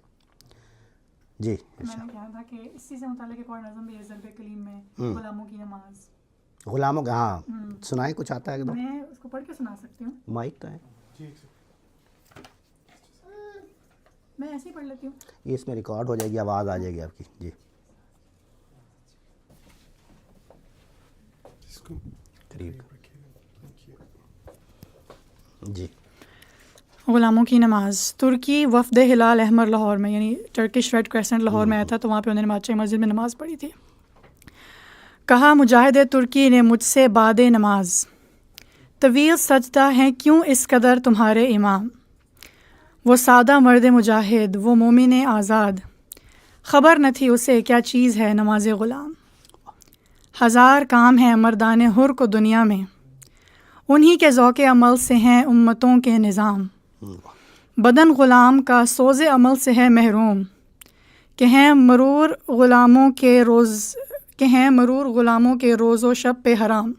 جی میں نے کہا تھا کہ اسی سے متعلق ایک اور نظم بھی ہے ضرب کلیم میں، غلاموں کی نماز. غلاموں کا، ہاں سنائیں، کچھ آتا ہے؟ میں اس کو پڑھ کے سنا سکتی ہوں. مائک تو ہے، میں ایسے ہی پڑھ لیتی ہوں. یہ اس میں ریکارڈ ہو جائے گی، آواز آ جائے گی آپ کی. جی قریب. جی. غلاموں کی نماز. ترکی وفد ہلال احمر لاہور میں، یعنی ٹرکش ریڈ کریسنٹ لاہور میں آیا تھا، تو وہاں پہ انہوں نے بادشاہی مسجد میں نماز پڑھی تھی. کہا مجاہد ترکی نے مجھ سے بعد نماز، طویل سجدہ ہیں کیوں اس قدر تمہارے امام. وہ سادہ مرد مجاہد، وہ مومن آزاد، خبر نہ تھی اسے کیا چیز ہے نماز غلام. ہزار کام ہیں مردان حر کو دنیا میں، انہی کے ذوق عمل سے ہیں امتوں کے نظام. بدن غلام کا سوز عمل سے ہے محروم، کہ ہیں مرور غلاموں کے روز و شب پہ حرام.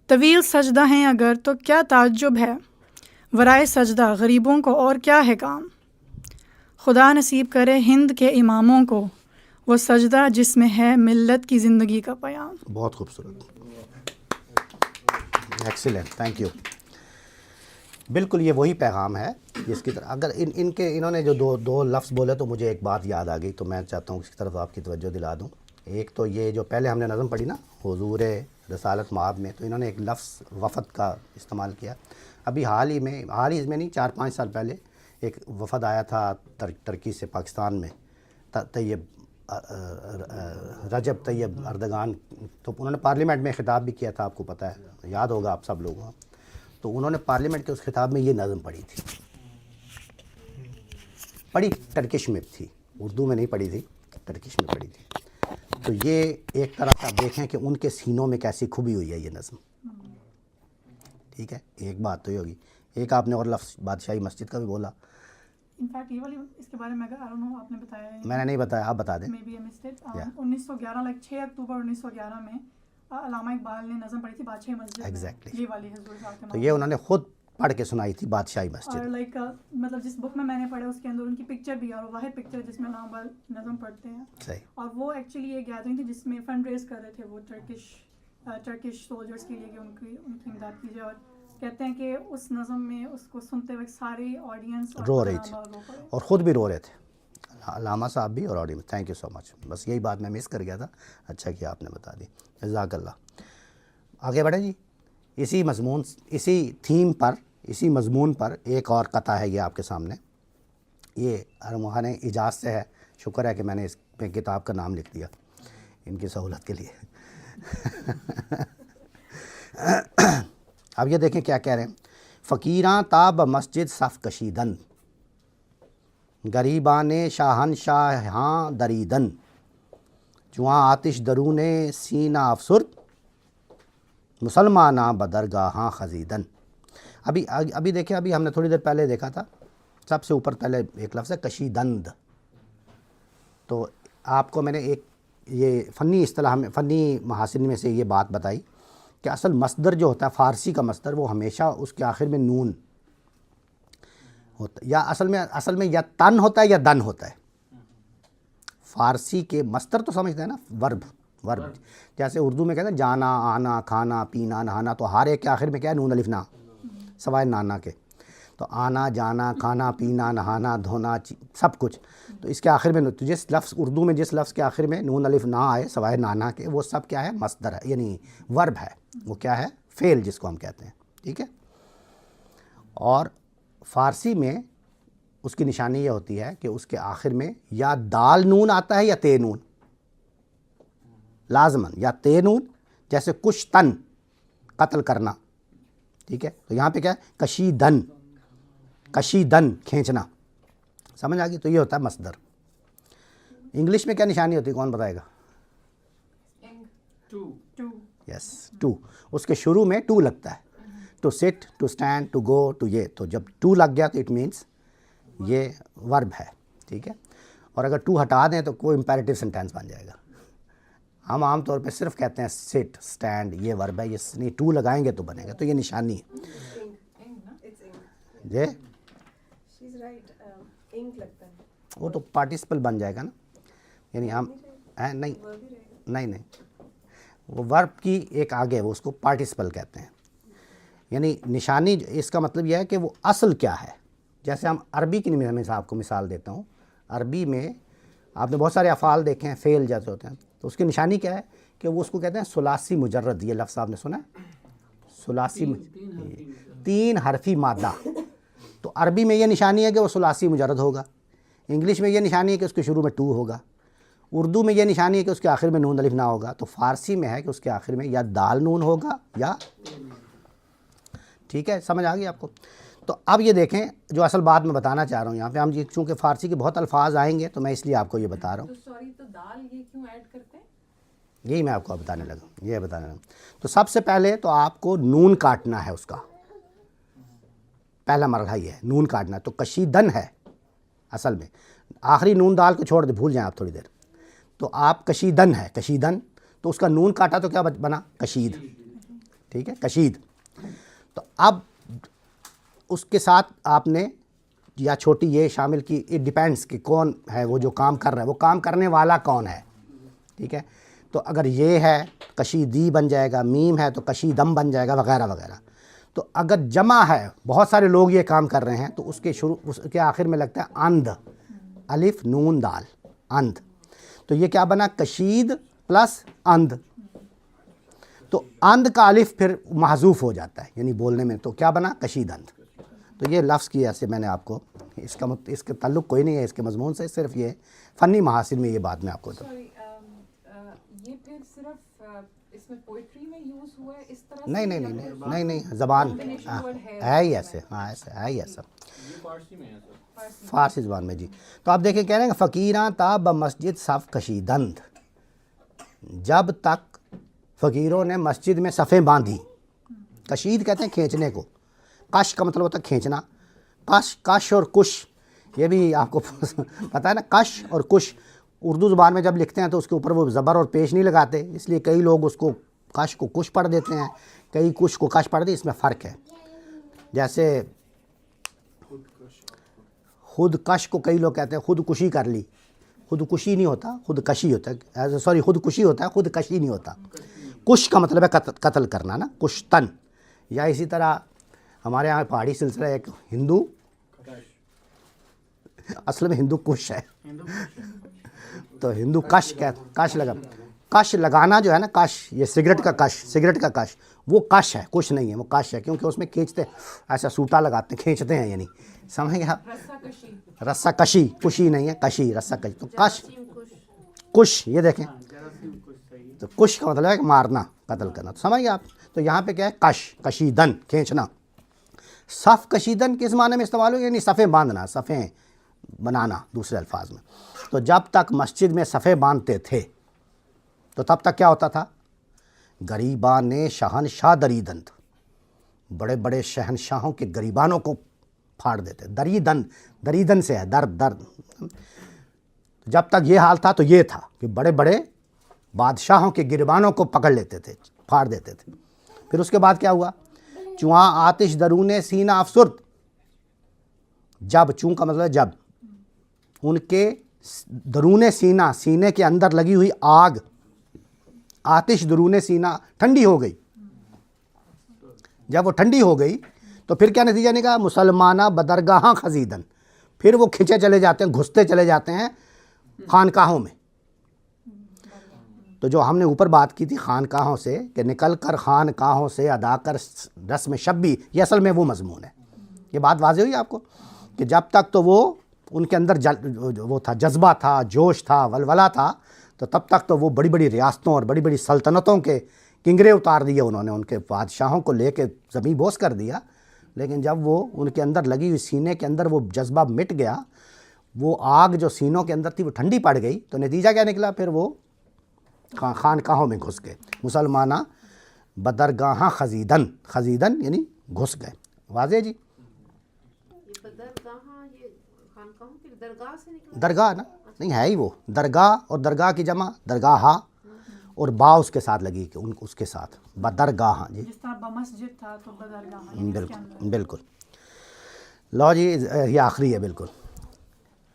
طویل سجدہ ہیں اگر تو کیا تعجب ہے، ورائے سجدہ غریبوں کو اور کیا ہے کام. خدا نصیب کرے ہند کے اماموں کو وہ سجدہ جس میں ہے ملت کی زندگی کا پیام. بہت خوبصورت، ایکسیلنٹ، تھینک یو. بالکل یہ وہی پیغام ہے جس کی طرح اگر انہوں نے جو دو لفظ بولے تو مجھے ایک بات یاد آ گئی، تو میں چاہتا ہوں اس کی طرف آپ کی توجہ دلا دوں. ایک تو یہ جو پہلے ہم نے نظم پڑھی نا حضور رسالت مآب میں، تو انہوں نے ایک لفظ وفد کا استعمال کیا. ابھی حال ہی میں نہیں 4-5 سال پہلے ایک وفد آیا تھا ترکی سے پاکستان میں، رجب طیب اردگان. تو انہوں نے پارلیمنٹ میں خطاب بھی کیا تھا، آپ کو پتہ ہے، یاد ہوگا آپ سب لوگوں. تو انہوں نے پارلیمنٹ کے اس خطاب میں یہ نظم پڑھی تھی، پڑھی ٹرکش میں تھی، اردو میں نہیں پڑھی تھی، ٹرکش میں پڑھی تھی. تو یہ ایک طرح سے آپ دیکھیں کہ ان کے سینوں میں کیسی کھبی ہوئی ہے یہ نظم. ٹھیک ہے، ایک بات تو یہ ہوگی. ایک آپ نے اور لفظ بادشاہی مسجد کا بھی بولا. انفیکٹ یہ والی اس کے بارے میں اگر آپ نے بتایا ہے، میں نے نہیں بتایا، آپ بتا دیں. 1911 6 اکتوبر 1911 میں علامہ اقبال نے نظم پڑھی تھی بادشاہی مسجد میں. ایگزیکٹلی. یہ والی حضور صاحب کے. تو یہ انہوں نے خود پڑھ کے سنائی تھی بادشاہی مسجد. اور لائک مطلب جس بک میں نے پڑھا اس کے اندر ان کی پکچر بھی ہے، اور واحد پکچر جس میں علامہ اقبال نظم پڑھتے ہیں. صحیح. اور وہ ایکچولی ایک گیدرنگ تھی جس میں فنڈ ریز کر رہے تھے وہ ٹرکش سولجرس کے لیے کہ ان کی امداد کی جائے. اور کہتے ہیں کہ اس نظم میں اس کو سنتے وقت ساری آڈینس رو رہی تھی اور خود بھی رو رہے تھے، علامہ صاحب بھی اور آڈینس. تھینک یو سو مچ. بس یہی بات میں مس کر گیا تھا، اچھا کیا آپ نے بتا دی، جزاک اللہ. آگے بڑھیں جی. اسی تھیم پر، اسی مضمون پر ایک اور قطعہ ہے یہ آپ کے سامنے. یہ ارمغان اجاز سے ہے، شکر ہے کہ میں نے اس میں کتاب کا نام لکھ دیا ان کی سہولت کے لیے. اب یہ دیکھیں کیا کہہ رہے ہیں. فقیراں تاب مسجد صف کشیدن، غریبان شاہن شاہاں دریدن، جواں آتش درون سینہ افسرد، مسلماناں بدرگاہاں خزیدن. ابھی دیکھیں، ابھی ہم نے تھوڑی دیر پہلے دیکھا تھا سب سے اوپر پہلے ایک لفظ ہے کشیدند. تو آپ کو میں نے ایک یہ فنی اصطلاح میں، فنی محاسن میں سے یہ بات بتائی کہ اصل مصدر جو ہوتا ہے فارسی کا مصدر، وہ ہمیشہ اس کے آخر میں نون ہوتا ہے، یا اصل میں یا تن ہوتا ہے یا دن ہوتا ہے. فارسی کے مصدر تو سمجھتے ہیں نا، ورب جیسے اردو میں کہتے ہیں جانا، آنا، کھانا، پینا، نہانا، تو ہر ایک کے آخر میں کیا ہے؟ نون الف نا، سوائے نانا کے. تو آنا، جانا، کھانا، پینا، نہانا، دھونا، سب کچھ. تو اس کے آخر میں جس لفظ اردو میں جس لفظ کے آخر میں نون الف نہ آئے سوائے نانا کے، وہ سب کیا ہے؟ مصدر ہے، یعنی ورب ہے. وہ کیا ہے؟ فعل جس کو ہم کہتے ہیں. ٹھیک ہے. اور فارسی میں اس کی نشانی یہ ہوتی ہے کہ اس کے آخر میں یا دال نون آتا ہے یا تے نون، لازماً یا تے نون. جیسے کشتن، قتل کرنا. ٹھیک ہے. تو یہاں پہ کیا ہے؟ کشیدن، کشیدن کھینچنا. سمجھ آ گئی؟ تو یہ ہوتا ہے مصدر. انگلش میں کیا نشانی ہوتی ہے؟ کون بتائے گا؟ یس، ٹو. اس کے شروع میں ٹو لگتا ہے. To sit, to stand, to go, to یہ. تو جب ٹو لگ گیا تو اٹ مینس یہ ورب ہے. ٹھیک ہے. اور اگر ٹو ہٹا دیں تو کوئی امپیریٹیو سینٹینس بن جائے گا. ہم عام طور پہ صرف کہتے ہیں سٹ، اسٹینڈ، یہ ورب ہے. یہ نہیں، ٹو لگائیں گے تو بنے گا. تو یہ نشانی ہے. جی She's right, ink لگتا ہے. وہ تو پارٹیسپل بن جائے گا نا، یعنی ہم نہیں نہیں نہیں وہ ورب کی ایک آگے، وہ اس کو پارٹیسپل کہتے ہیں. یعنی نشانی اس کا مطلب یہ ہے کہ وہ اصل کیا ہے. جیسے ہم عربی کی میں آپ کو مثال دیتا ہوں. عربی میں آپ نے بہت سارے افعال دیکھے ہیں، فعل جیسے ہوتے ہیں. تو اس کی نشانی کیا ہے کہ وہ اس کو کہتے ہیں ثلاثی مجرد. یہ لفظ آپ نے سنا ہے؟ ثلاثی، تین حرفی مادہ. تو عربی میں یہ نشانی ہے کہ وہ ثلاثی مجرد ہوگا. انگلش میں یہ نشانی ہے کہ اس کے شروع میں ٹو ہوگا. اردو میں یہ نشانی ہے کہ اس کے آخر میں نون الف نہ ہوگا. تو فارسی میں ہے کہ اس کے آخر میں یا دال نون ہوگا یا. ٹھیک ہے، سمجھ آ گئی آپ کو؟ تو اب یہ دیکھیں جو اصل بات میں بتانا چاہ رہا ہوں یہاں پہ. ہم چونکہ فارسی کے بہت الفاظ آئیں گے تو میں اس لیے آپ کو یہ بتا رہا ہوں. تو سوری، تو دال یہ کیوں ایڈ کرتے ہیں؟ یہی میں آپ کو بتانے لگا. تو سب سے پہلے تو آپ کو نون کاٹنا ہے. اس کا پہلا مرحلہ یہ ہے، نون کاٹنا. تو کشیدن ہے اصل میں. آخری نون دال کو چھوڑ دے، بھول جائیں آپ تھوڑی دیر. تو آپ کشیدن ہے، کشیدن. تو اس کا نون کاٹا تو کیا بنا؟ کشید. ٹھیک ہے، کشید. تو اب اس کے ساتھ آپ نے یا چھوٹی یہ شامل کی. اٹ ڈیپینڈس کہ کون ہے وہ جو کام کر رہا ہے، وہ کام کرنے والا کون ہے. ٹھیک ہے. تو اگر یہ ہے کشیدی بن جائے گا، میم ہے تو کشیدم بن جائے گا، وغیرہ وغیرہ. تو اگر جمع ہے، بہت سارے لوگ یہ کام کر رہے ہیں، تو اس کے آخر میں لگتا ہے اندھ، الف نون دال، اندھ. تو یہ کیا بنا؟ کشید پلس اندھ. تو اندھ کا الف پھر محذوف ہو جاتا ہے یعنی بولنے میں. تو کیا بنا؟ کشید اندھ. تو یہ لفظ کی ایسے میں نے آپ کو اس کا تعلق کوئی نہیں ہے اس کے مضمون سے، صرف یہ فنی محاسن میں یہ بات میں آپ کو سوری، یہ پھر صرف اس میں پوئٹری میں یوز ہوا ہے اس طرح سے؟ نہیں زبان ہے ہی ایسے. ہاں ایسے ہے ہی ایسا فارسی زبان میں. جی تو آپ دیکھیں کہہ رہے ہیں کہ فقیراں تا بمسجد صف کشیدند، جب تک فقیروں نے مسجد میں صفیں باندھی. کشید کہتے ہیں کھینچنے کو. کش کا مطلب ہوتا ہے کھینچنا. کش اور کش یہ بھی آپ کو پتہ ہے نا. کش اور کش اردو زبان میں جب لکھتے ہیں تو اس کے اوپر وہ زبر اور پیش نہیں لگاتے، اس لیے کئی لوگ اس کو کش کو کش پڑھ دیتے ہیں، کئی کش کو کش پڑھ دیتے. اس میں فرق ہے. جیسے خود کش کو کئی لوگ کہتے ہیں خود کشی کر لی. خود کشی نہیں ہوتا، خود کشی ہوتا ہے. سوری، خود کشی ہوتا ہے، خود کشی نہیں ہوتا. کش کا مطلب ہے قتل کرنا نا، کشتن. یا اسی طرح ہمارے یہاں پہاڑی سلسلہ ایک ہندو، اصل میں ہندو کش ہے. تو ہندو کش لگا کش لگانا جو ہے نا، کش، یہ سگریٹ کا کش، وہ کش ہے، کچھ نہیں ہے، وہ کش ہے، کیونکہ اس میں کھینچتے ایسا سوٹا لگاتے ہیں، کھینچتے ہیں، یعنی سمجھ گئے آپ، رسا کشی، کشی نہیں ہے، کشی، رسا کشی، تو کش، کش، یہ دیکھیں، تو کش کا مطلب ہے کہ مارنا، قتل کرنا، تو سمجھ گئے آپ. تو یہاں پہ کیا ہے، کش، کشیدن، کھینچنا. صف کشیدن کس معنی میں استعمال ہو، یعنی صفیں باندھنا، صفیں بنانا دوسرے الفاظ میں. تو جب تک مسجد میں صفیں باندھتے تھے تو تب تک کیا ہوتا تھا، غریبان شہنشاہ دریدند، بڑے بڑے شہنشاہوں کے غریبانوں کو پھاڑ دیتے. دریدن سے ہے درد. جب تک یہ حال تھا تو یہ تھا کہ بڑے بڑے بادشاہوں کے گریبانوں کو پکڑ لیتے تھے، پھاڑ دیتے تھے. پھر اس کے بعد کیا ہوا، چواں آتش درون سینہ افسرد. جب، چوں کا مطلب ہے جب، ان کے درون سینہ، سینے کے اندر لگی ہوئی آگ، آتش درون سینہ ٹھنڈی ہو گئی. جب وہ ٹھنڈی ہو گئی تو پھر کیا نتیجہ نکلا، مسلمانہ بدرگاہاں خزیدن، پھر وہ کھنچے چلے جاتے ہیں، گھستے چلے جاتے ہیں خانقاہوں میں. تو جو ہم نے اوپر بات کی تھی خانقاہوں سے، کہ نکل کر خانقاہوں سے ادا کر رسم شبی، یہ اصل میں وہ مضمون ہے. یہ بات واضح ہوئی آپ کو کہ جب تک تو وہ ان کے اندر وہ تھا، جذبہ تھا، جوش تھا، ولولہ تھا، تو تب تک تو وہ بڑی بڑی ریاستوں اور بڑی بڑی سلطنتوں کے کنگرے اتار دیے انہوں نے، ان کے بادشاہوں کو لے کے زمین بوس کر دیا. لیکن جب وہ ان کے اندر لگی ہوئی سینے کے اندر وہ جذبہ مٹ گیا، وہ آگ جو سینوں کے اندر تھی وہ ٹھنڈی پڑ گئی، تو نتیجہ کیا نکلا، پھر وہ خانقاہوں میں گھس گئے. مسلمانہ بدرگاہاں خزیدن، خزیدن یعنی گھس گئے. واضح جی، درگاہ نا نہیں ہے ہی وہ، درگاہ، اور درگاہ کی جمع درگاہ، اور با اس کے ساتھ لگی کہ اس کے ساتھ بدرگاہ. جی جس طرح بمسجد تھا تو بدرگاہ، بالکل بالکل. لو جی یہ آخری ہے بالکل،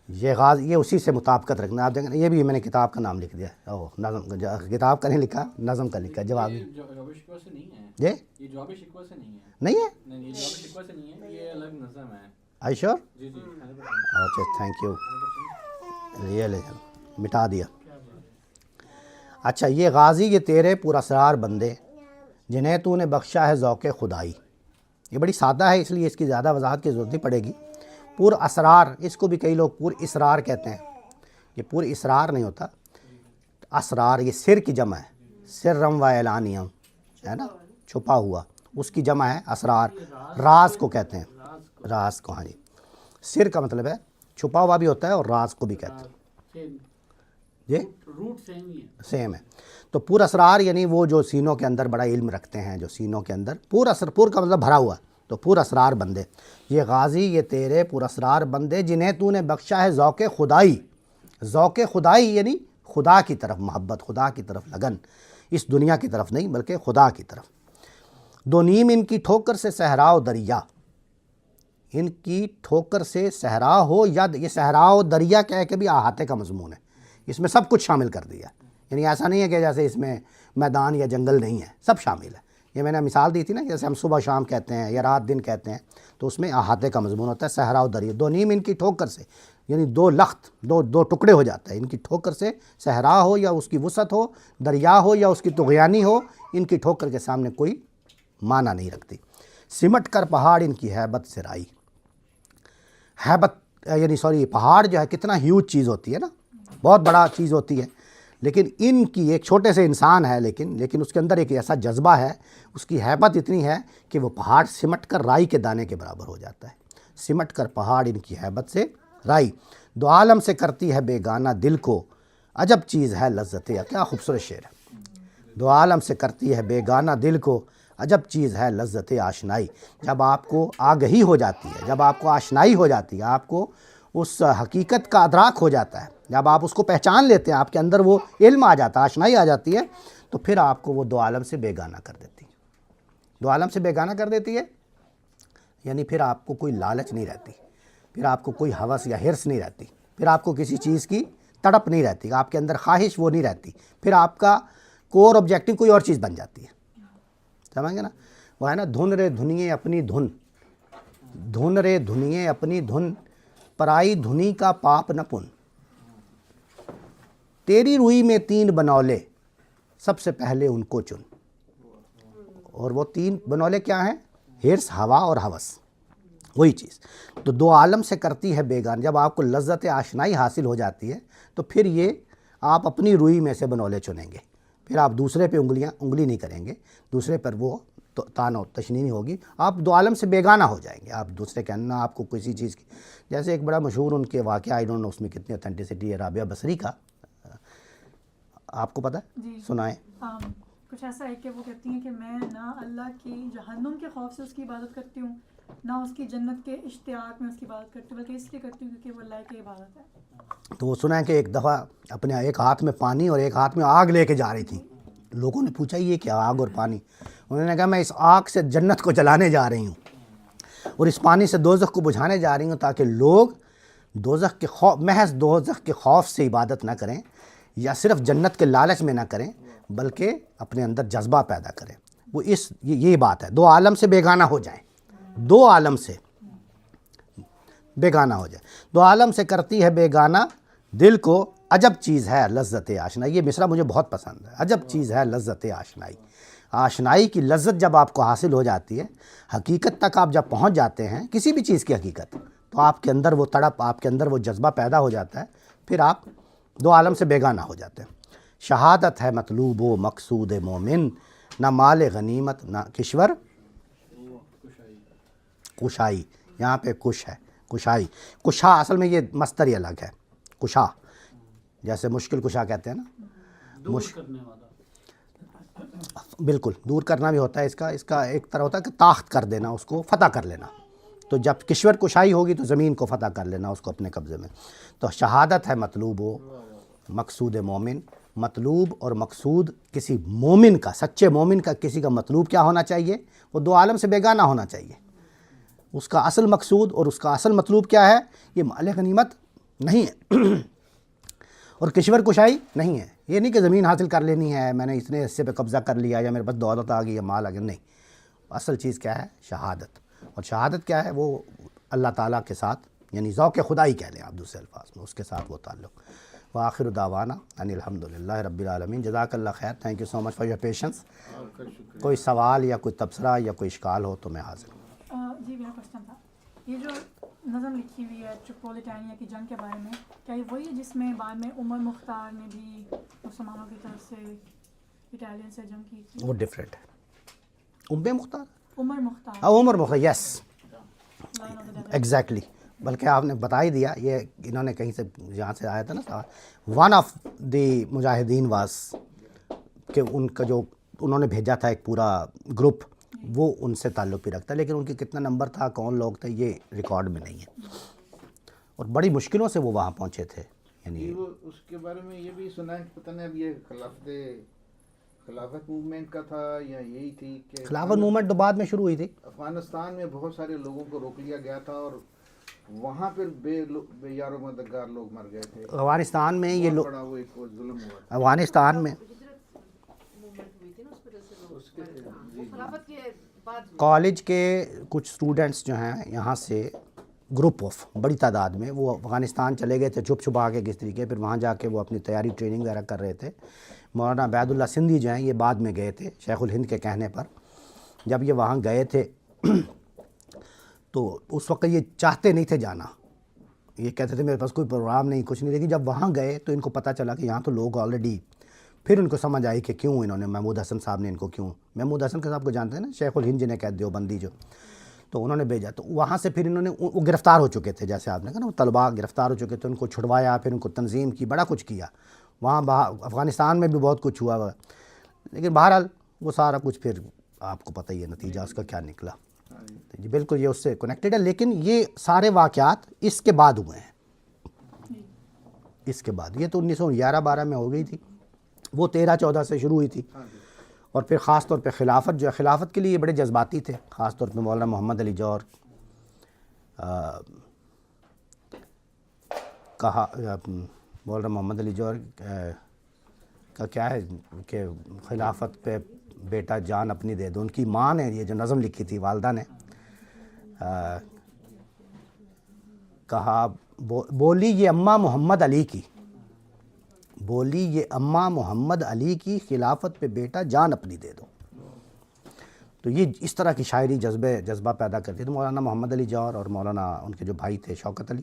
یہ غازی، یہ اسی سے مطابقت رکھنا. آپ دیکھیں یہ بھی میں نے کتاب کا نام لکھ دیا، اوہ نظم، کتاب کا نہیں لکھا، نظم کا لکھا، جوابی. جواب شکوہ سے نہیں ہے، جی یہ جواب شکوہ سے نہیں ہے، نہیں ہے، نہیں یہ جواب شکوہ سے نہیں ہے، یہ الگ نظم ہے. آئی شور؟ جی جی، اچھا تھینک یو، یہ لے مٹا دیا. اچھا، یہ غازی یہ تیرے پر اسرار بندے جنہیں تو نے بخشا ہے ذوق خدائی. یہ بڑی سادہ ہے، اس لیے اس کی زیادہ وضاحت کی ضرورت نہیں پڑے گی. پر اسرار، اس کو بھی کئی لوگ پر اسرار کہتے ہیں. یہ پر اسرار نہیں ہوتا، اسرار یہ سر کی جمع ہے، سرم و اعلانیم ہے نا، چھپا ہوا، اس کی جمع ہے اسرار. راز کو کہتے ہیں، راز کو. ہاں جی، سر کا مطلب ہے چھپا ہوا بھی ہوتا ہے، اور راز کو بھی کہتے ہیں. جی روٹ سیم ہی ہے. سیم ہے. تو پر اسرار یعنی وہ جو سینوں کے اندر بڑا علم رکھتے ہیں، جو سینوں کے اندر پر کا مطلب بھرا ہوا، تو پر اسرار بندے. یہ غازی یہ تیرے پر اسرار بندے جنہیں تو نے بخشا ہے ذوق خدائی. ذوق خدائی یعنی خدا کی طرف محبت، خدا کی طرف لگن، اس دنیا کی طرف نہیں بلکہ خدا کی طرف. دو نیم ان کی ٹھوکر سے صحرا و دریا، ان کی ٹھوکر سے صحرا ہو یا، یہ صحرا و دریا کہہ کے بھی احاطے کا مضمون ہے، اس میں سب کچھ شامل کر دیا. یعنی ایسا نہیں ہے کہ جیسے اس میں میدان یا جنگل نہیں ہے، سب شامل ہے. یہ میں نے مثال دی تھی نا، جیسے ہم صبح شام کہتے ہیں یا رات دن کہتے ہیں، تو اس میں احاطے کا مضمون ہوتا ہے. صحرا و دریا، دو نیم ان کی ٹھوکر سے، یعنی دو لخت، دو ٹکڑے ہو جاتا ہے ان کی ٹھوکر سے. صحرا ہو یا اس کی وسعت ہو، دریا ہو یا اس کی طغیانی ہو، ان کی ٹھوکر کے سامنے کوئی معنی نہیں رکھتی. سمٹ کر پہاڑ ان کی ہیبت سے رائی. ہیبت یعنی سوری، پہاڑ جو ہے کتنا ہیوج چیز ہوتی ہے نا، بہت بڑا چیز ہوتی ہے، لیکن ان کی ایک چھوٹے سے انسان ہے، لیکن اس کے اندر ایک ایسا جذبہ ہے، اس کی ہیبت اتنی ہے کہ وہ پہاڑ سمٹ کر رائی کے دانے کے برابر ہو جاتا ہے. سمٹ کر پہاڑ ان کی ہیبت سے رائی. دو عالم سے کرتی ہے بیگانہ دل کو، عجب چیز ہے لذت. کیا خوبصورت شعر ہے. دو عالم سے کرتی ہے بیگانہ دل کو، عجب چیز ہے لذت آشنائی. جب آپ کو آگہی ہو جاتی ہے، جب آپ کو آشنائی ہو جاتی ہے، آپ کو اس حقیقت کا ادراک ہو جاتا ہے، جب آپ اس کو پہچان لیتے ہیں، آپ کے اندر وہ علم آ جاتا ہے، آشنائی آ جاتی ہے، تو پھر آپ کو وہ دو عالم سے بیگانہ کر دیتی ہے. دو عالم سے بیگانہ کر دیتی ہے یعنی پھر آپ کو کوئی لالچ نہیں رہتی، پھر آپ کو کوئی ہوس یا حرص نہیں رہتی، پھر آپ کو کسی چیز کی تڑپ نہیں رہتی، آپ کے اندر خواہش وہ نہیں رہتی، پھر آپ کا کور آبجیکٹو کوئی اور چیز بن جاتی ہے. سمجھ گے نا، وہ ہے نا، دھن رے دھنیے اپنی دھن، دھن رے دھنیے اپنی دھن، پرائی دھنی کا پاپ نہ پن. تیری روئی میں تین بنولے، سب سے پہلے ان کو چن. اور وہ 3 بنولے کیا ہیں؟ ہرس، ہوا اور ہوس. وہی چیز تو 2 عالم سے کرتی ہے بیگان. جب آپ کو لذت آشنائی حاصل ہو جاتی ہے تو پھر یہ آپ اپنی روئی میں سے بنولے چنیں گے. پھر آپ دوسرے پہ انگلی نہیں کریں گے، دوسرے پر وہ تان و تشنی ہوگی. آپ 2 عالم سے بیگانہ ہو جائیں گے. آپ دوسرے کہنا آپ کو کسی چیز کی، جیسے ایک بڑا مشہور ان کے واقعہ، آئی ڈونٹ نو اس میں کتنی اتھینٹسٹی ہے، رابعہ بصری کا، آپ کو پتہ ہے؟ جی سنائیں. کچھ ایسا ہے کہ وہ کہتی ہیں کہ میں نہ اللہ کی جہنم کے خوف سے اس کی عبادت کرتی ہوں، نہ اس کی جنت کے اشتیاق میں اس کی عبادت کرتی ہوں، بلکہ اس لیے کرتی ہوں کیونکہ وہ اللہ کی عبادت ہے. تو وہ سنا ہے کہ ایک دفعہ اپنے ایک ہاتھ میں پانی اور ایک ہاتھ میں آگ لے کے جا رہی تھی. لوگوں نے پوچھا یہ کیا آگ اور پانی؟ انہوں نے کہا میں اس آگ سے جنت کو جلانے جا رہی ہوں اور اس پانی سے دوزخ کو بجھانے جا رہی ہوں، تاکہ لوگ دوزخ کے خوف، محض دوزخ کے خوف سے عبادت نہ کریں یا صرف جنت کے لالچ میں نہ کریں، بلکہ اپنے اندر جذبہ پیدا کریں. وہ یہ بات ہے، 2 عالم سے بیگانہ ہو جائیں. 2 عالم سے بیگانہ ہو جائے. 2 عالم سے کرتی ہے بیگانہ دل کو، عجب چیز ہے لذت آشنائی. یہ مصرع مجھے بہت پسند ہے. عجب چیز ہے لذت آشنائی. آشنائی کی لذت جب آپ کو حاصل ہو جاتی ہے، حقیقت تک آپ جب پہنچ جاتے ہیں، کسی بھی چیز کی حقیقت، تو آپ کے اندر وہ تڑپ، آپ کے اندر وہ جذبہ پیدا ہو جاتا ہے. پھر آپ 2 عالم سے بیگانہ ہو جاتے ہیں. شہادت ہے مطلوب و مقصود مومن، نہ مال غنیمت نہ کشور کشائی. یہاں پہ کش ہے، کشائی. کشا اصل میں یہ مصدر ہی الگ ہے. کشا جیسے مشکل کشا کہتے ہیں نا، دور کرنے والا. بالکل دور کرنا بھی ہوتا ہے. اس کا ایک طرح ہوتا ہے کہ طاقت کر دینا، اس کو فتح کر لینا. تو جب کشور کشائی ہوگی تو زمین کو فتح کر لینا، اس کو اپنے قبضے میں. تو شہادت ہے مطلوب و مقصود مومن. مطلوب اور مقصود کسی مومن کا، سچے مومن کا، کسی کا مطلوب کیا ہونا چاہیے؟ وہ 2 عالم سے بیگانہ ہونا چاہیے. اس کا اصل مقصود اور اس کا اصل مطلوب کیا ہے؟ یہ مال غنیمت نہیں ہے اور کشور کشائی نہیں ہے. یہ نہیں کہ زمین حاصل کر لینی ہے، میں نے اتنے حصے پہ قبضہ کر لیا یا میرے پاس دولت آ گئی یا مال آ گیا. نہیں، اصل چیز کیا ہے؟ شہادت. اور شہادت کیا ہے؟ وہ اللہ تعالیٰ کے ساتھ، یعنی ذوق خدائی کہہ لیں آپ دوسرے الفاظ میں، اس کے ساتھ وہ تعلق. وآخر دعوانا ان الحمدللہ رب العالمین. جزاک اللہ خیر. Thank you so much for your patience. کوئی سوال یا کوئی تبصرہ یا کوئی اشکال ہو تو میں حاضر ہوں. جی میرا کوشچن تھا، یہ جو نظم لکھی ہوئی ہے ٹرپولیٹانیا کی جنگ کے بارے میں، کیا یہ وہی ہے جس میں بعد میں عمر مختار نے بھی مسلمانوں کی طرف سے اٹالین سے جنگ کی تھی؟ وہ ڈفرینٹ ہے. عمر مختار عمر مختار، یس ایگزیکٹلی. بلکہ آپ نے بتا ہی دیا، یہ انہوں نے کہیں سے جہاں سے آیا تھا نا، ون آف دی مجاہدین واس، کہ ان کا جو انہوں نے بھیجا تھا ایک پورا گروپ، وہ ان سے تعلق بھی رکھتا ہے. لیکن ان کے کتنا نمبر تھا، کون لوگ تھے، یہ ریکارڈ میں نہیں ہے. اور بڑی مشکلوں سے وہ وہاں پہنچے تھے. یعنی وہ اس کے بارے میں یہ بھی سنا ہے کہ پتہ نہیں اب یہ خلافت موومنٹ کا تھا یا یہی تھی کہ خلافت موومنٹ تو بعد میں شروع ہوئی تھی. افغانستان میں بہت سارے لوگوں کو روک لیا گیا تھا اور وہاں پہ بے یار و مددگار لوگ مر گئے تھے. افغانستان میں یہ لوگ، بڑا وہ ایک ظلم ہوا تھا. افغانستان میں کالج کے کچھ اسٹوڈنٹس جو ہیں یہاں سے، گروپ آف بڑی تعداد میں، وہ افغانستان چلے گئے تھے چھپ چھپا کے کس طریقے. پھر وہاں جا کے وہ اپنی تیاری ٹریننگ وغیرہ کر رہے تھے. مولانا عبید اللہ سندھی جو ہیں یہ بعد میں گئے تھے شیخ الہند کے کہنے پر. جب یہ وہاں گئے تھے تو اس وقت یہ چاہتے نہیں تھے جانا، یہ کہتے تھے میرے پاس کوئی پروگرام نہیں، کچھ نہیں. لیکن جب وہاں گئے تو ان کو پتہ چلا کہ یہاں تو لوگ آلریڈی، پھر ان کو سمجھ آئی کہ کیوں انہوں نے محمود حسن صاحب نے ان کو کیوں، محمود حسن صاحب کو جانتے ہیں نا، شیخ الہند جنہیں کہتے دیوبندی جو، تو انہوں نے بھیجا. تو وہاں سے پھر انہوں نے، وہ گرفتار ہو چکے تھے، جیسے آپ نے کہا نا، وہ طلباء گرفتار ہو چکے تھے، ان کو چھڑوایا، پھر ان کو تنظیم کی، بڑا کچھ کیا. وہاں افغانستان میں بھی بہت کچھ ہوا. لیکن بہرحال وہ سارا کچھ پھر آپ کو پتہ ہی ہے نتیجہ اس کا کیا نکلا. جی بالکل یہ اس سے کنیکٹڈ ہے. لیکن یہ سارے واقعات اس کے بعد ہوئے ہیں، اس کے بعد. یہ تو 1911-12 میں ہو گئی تھی، وہ 13-14 سے شروع ہوئی تھی. اور پھر خاص طور پہ خلافت جو ہے، خلافت کے لیے یہ بڑے جذباتی تھے. خاص طور پہ مولانا محمد علی جوہر کہا، مولانا محمد علی جوہر کا کیا ہے کہ خلافت پہ بیٹا جان اپنی دے دو. ان کی ماں نے یہ جو نظم لکھی تھی، والدہ نے کہا، بولی یہ اماں محمد علی کی، بولی یہ اماں محمد علی کی خلافت پہ بیٹا جان اپنی دے دو. تو یہ اس طرح کی شاعری جذبہ پیدا کرتی تھی. مولانا محمد علی جوہر اور مولانا ان کے جو بھائی تھے شوکت علی,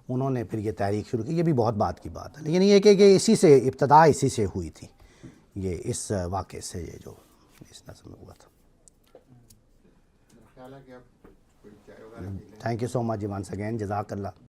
انہوں نے پھر یہ تحریک شروع کی. یہ بھی بہت بات کی بات ہے, لیکن یہ کہ اسی سے ابتدا اسی سے ہوئی تھی, یہ اس واقعے سے, یہ جو اس نظم میں ہوا تھا. Thank you so much once again, جزاک اللہ.